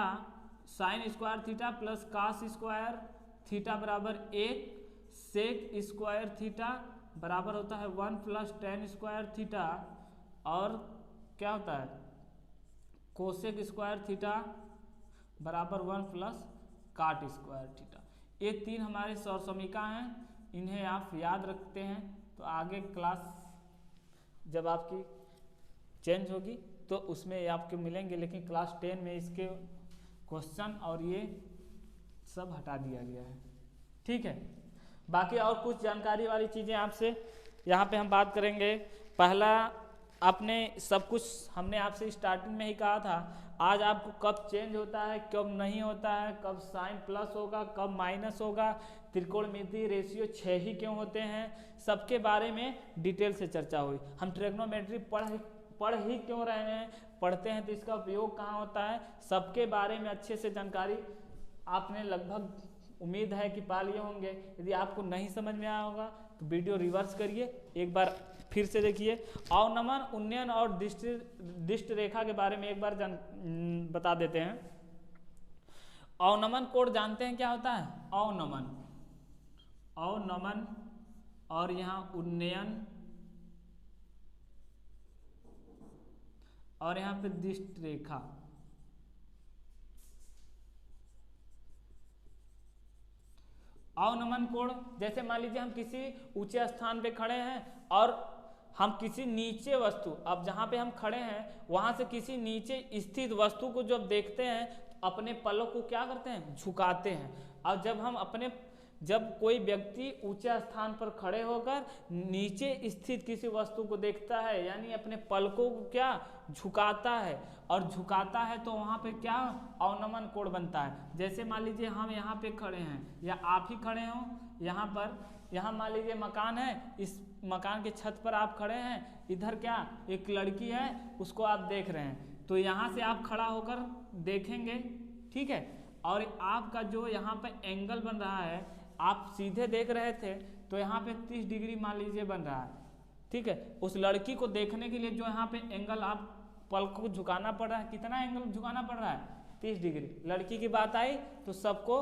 sine square theta plus cos square theta बराबर 1, सेक स्क्वायर थीटा बराबर होता है 1 प्लस tan स्क्वायर थीटा, और क्या होता है, कोसेक स्क्वायर थीटा बराबर 1 प्लस काट स्क्वायर थीटा। ये तीन हमारे समीका हैं, इन्हें आप याद रखते हैं तो आगे क्लास जब आपकी चेंज होगी तो उसमें आपके मिलेंगे, लेकिन क्लास 10 में इसके क्वेश्चन और ये सब हटा दिया गया है। ठीक है, बाकी और कुछ जानकारी वाली चीज़ें आपसे यहाँ पे हम बात करेंगे। पहला, आपने सब कुछ हमने आपसे स्टार्टिंग में ही कहा था, आज आपको कब चेंज होता है कब नहीं होता है, कब साइन प्लस होगा कब माइनस होगा, त्रिकोणमितीय रेशियो 6 ही क्यों होते हैं, सबके बारे में डिटेल से चर्चा हुई। हम ट्रिग्नोमेट्री पढ़ ही क्यों रहे हैं, पढ़ते हैं तो इसका उपयोग कहाँ होता है, सबके बारे में अच्छे से जानकारी आपने लगभग उम्मीद है कि पा लिए होंगे। यदि आपको नहीं समझ में आया होगा तो वीडियो रिवर्स करिए, एक बार फिर से देखिए। अवनमन, उन्नयन और दिष्ट रेखा के बारे में एक बार बता देते हैं। अवनमन कोण जानते हैं क्या होता है, अवनमन, अवनमन, और यहाँ उन्नयन, और यहाँ पे दिष्ट रेखा। अवनमन कोण, जैसे मान लीजिए हम किसी ऊंचे स्थान पे खड़े हैं और हम किसी नीचे वस्तु, अब जहाँ पे हम खड़े हैं वहाँ से किसी नीचे स्थित वस्तु को जब देखते हैं तो अपने पलों को क्या करते हैं, झुकाते हैं, और जब हम अपने जब कोई व्यक्ति ऊंचे स्थान पर खड़े होकर नीचे स्थित किसी वस्तु को देखता है, यानी अपने पलकों को क्या झुकाता है, और झुकाता है तो वहाँ पे क्या अवनमन कोण बनता है। जैसे मान लीजिए हम यहाँ पे खड़े हैं या आप ही खड़े हो यहाँ पर, यहाँ मान लीजिए मकान है, इस मकान के छत पर आप खड़े हैं, इधर क्या एक लड़की है उसको आप देख रहे हैं, तो यहाँ से आप खड़ा होकर देखेंगे, ठीक है। और आपका जो यहाँ पे एंगल बन रहा है, आप सीधे देख रहे थे तो यहाँ पे 30 डिग्री मान लीजिए बन रहा है, ठीक है। उस लड़की को देखने के लिए जो यहाँ पे एंगल आप पलक को झुकाना पड़ रहा है, कितना एंगल झुकाना पड़ रहा है, 30 डिग्री। लड़की की बात आई तो सबको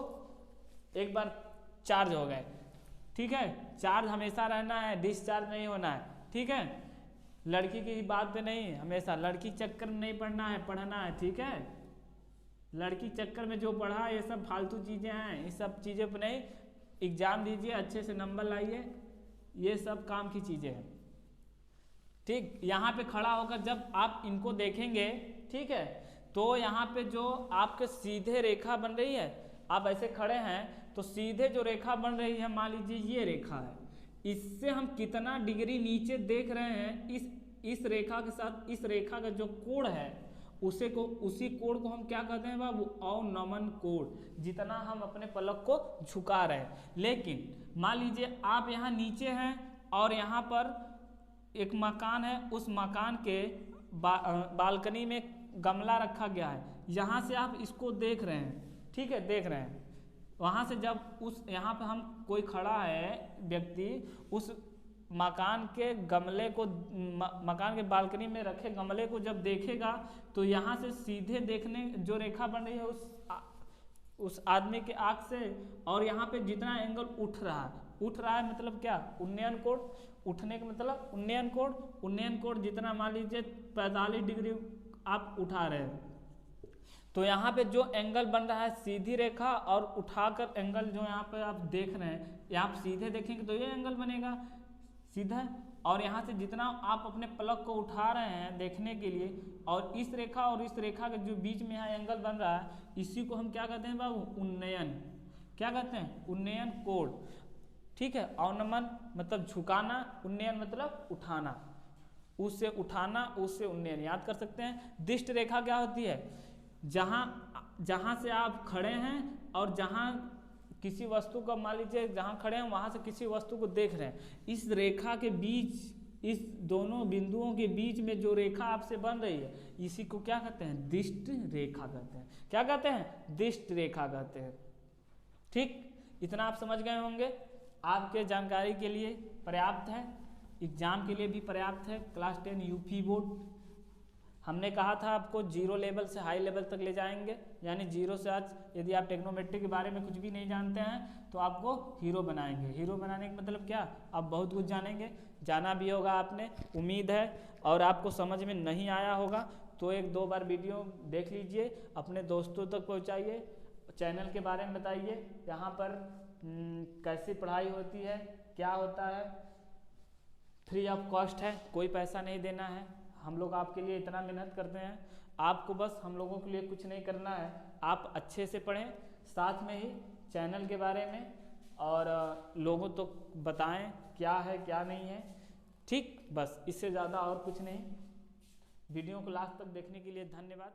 एक बार चार्ज हो गए, ठीक है। चार्ज हमेशा रहना है, डिस्चार्ज नहीं होना है, ठीक है। लड़की की बात पे नहीं, हमेशा लड़की चक्कर में नहीं पढ़ना है, पढ़ना है, ठीक है। लड़की चक्कर में जो पढ़ा ये सब फालतू चीज़ें हैं, इस सब चीज़ों पे नहीं। एग्जाम दीजिए, अच्छे से नंबर लाइए, ये सब काम की चीज़ें हैं, ठीक। यहाँ पे खड़ा होकर जब आप इनको देखेंगे, ठीक है, तो यहाँ पे जो आपके सीधे रेखा बन रही है, आप ऐसे खड़े हैं तो सीधे जो रेखा बन रही है, मान लीजिए ये रेखा है, इससे हम कितना डिग्री नीचे देख रहे हैं, इस रेखा के साथ इस रेखा का जो कोण है उसी कोण को हम क्या कहते हैं बाबू, अवनमन कोण। जितना हम अपने पलक को झुका रहे हैं। लेकिन मान लीजिए आप यहाँ नीचे हैं और यहाँ पर एक मकान है, उस मकान के बालकनी में गमला रखा गया है, यहाँ से आप इसको देख रहे हैं, ठीक है, देख रहे हैं। वहाँ से जब उस यहाँ पे हम कोई खड़ा है व्यक्ति, उस मकान के गमले को मकान के बालकनी में रखे गमले को जब देखेगा तो यहाँ से सीधे देखने जो रेखा बन रही है उस आदमी के आँख से, और यहाँ पे जितना एंगल उठ रहा है मतलब क्या, उन्नयन कोण। उठने का मतलब उन्नयन कोण जितना मान लीजिए 45 डिग्री आप उठा रहे हैं, तो यहाँ पे जो एंगल बन रहा है सीधी रेखा और उठाकर एंगल जो यहाँ पे आप देख रहे हैं, आप सीधे देखेंगे तो ये एंगल बनेगा सीधा। और यहाँ से जितना आप अपने पलक को उठा रहे हैं देखने के लिए, और इस रेखा के जो बीच में यहाँ एंगल बन रहा है, इसी को हम क्या कहते हैं बाबू, उन्नयन। क्या कहते हैं, उन्नयन कोण, ठीक है। अवनमन मतलब झुकाना, उन्नयन मतलब उठाना, उससे उठाना, उससे उन्नयन याद कर सकते हैं। दिष्ट रेखा क्या होती है, जहाँ से आप खड़े हैं और जहाँ किसी वस्तु का मान लीजिए जहाँ खड़े हैं वहाँ से किसी वस्तु को देख रहे हैं, इस रेखा के बीच, इस दोनों बिंदुओं के बीच में जो रेखा आपसे बन रही है, इसी को क्या कहते हैं, दिष्ट रेखा कहते हैं। क्या कहते हैं, दिष्ट रेखा कहते हैं, ठीक। इतना आप समझ गए होंगे, आपके जानकारी के लिए पर्याप्त है, एग्जाम के लिए भी पर्याप्त है। क्लास 10 यूपी बोर्ड हमने कहा था आपको 0 लेवल से हाई लेवल तक ले जाएंगे, यानी 0 से आज यदि आप टेक्नोमेट्री के बारे में कुछ भी नहीं जानते हैं तो आपको हीरो बनाएंगे। हीरो बनाने का मतलब क्या, आप बहुत कुछ जानेंगे, जाना भी होगा आपने, उम्मीद है। और आपको समझ में नहीं आया होगा तो 1-2 बार वीडियो देख लीजिए, अपने दोस्तों तक पहुँचाइए, चैनल के बारे में बताइए, यहाँ पर कैसी पढ़ाई होती है, क्या होता है, फ्री ऑफ कॉस्ट है, कोई पैसा नहीं देना है। हम लोग आपके लिए इतना मेहनत करते हैं, आपको बस हम लोगों के लिए कुछ नहीं करना है, आप अच्छे से पढ़ें, साथ में ही चैनल के बारे में और लोगों तो बताएं क्या है क्या नहीं है, ठीक। बस इससे ज़्यादा और कुछ नहीं। वीडियो को लास्ट तक देखने के लिए धन्यवाद।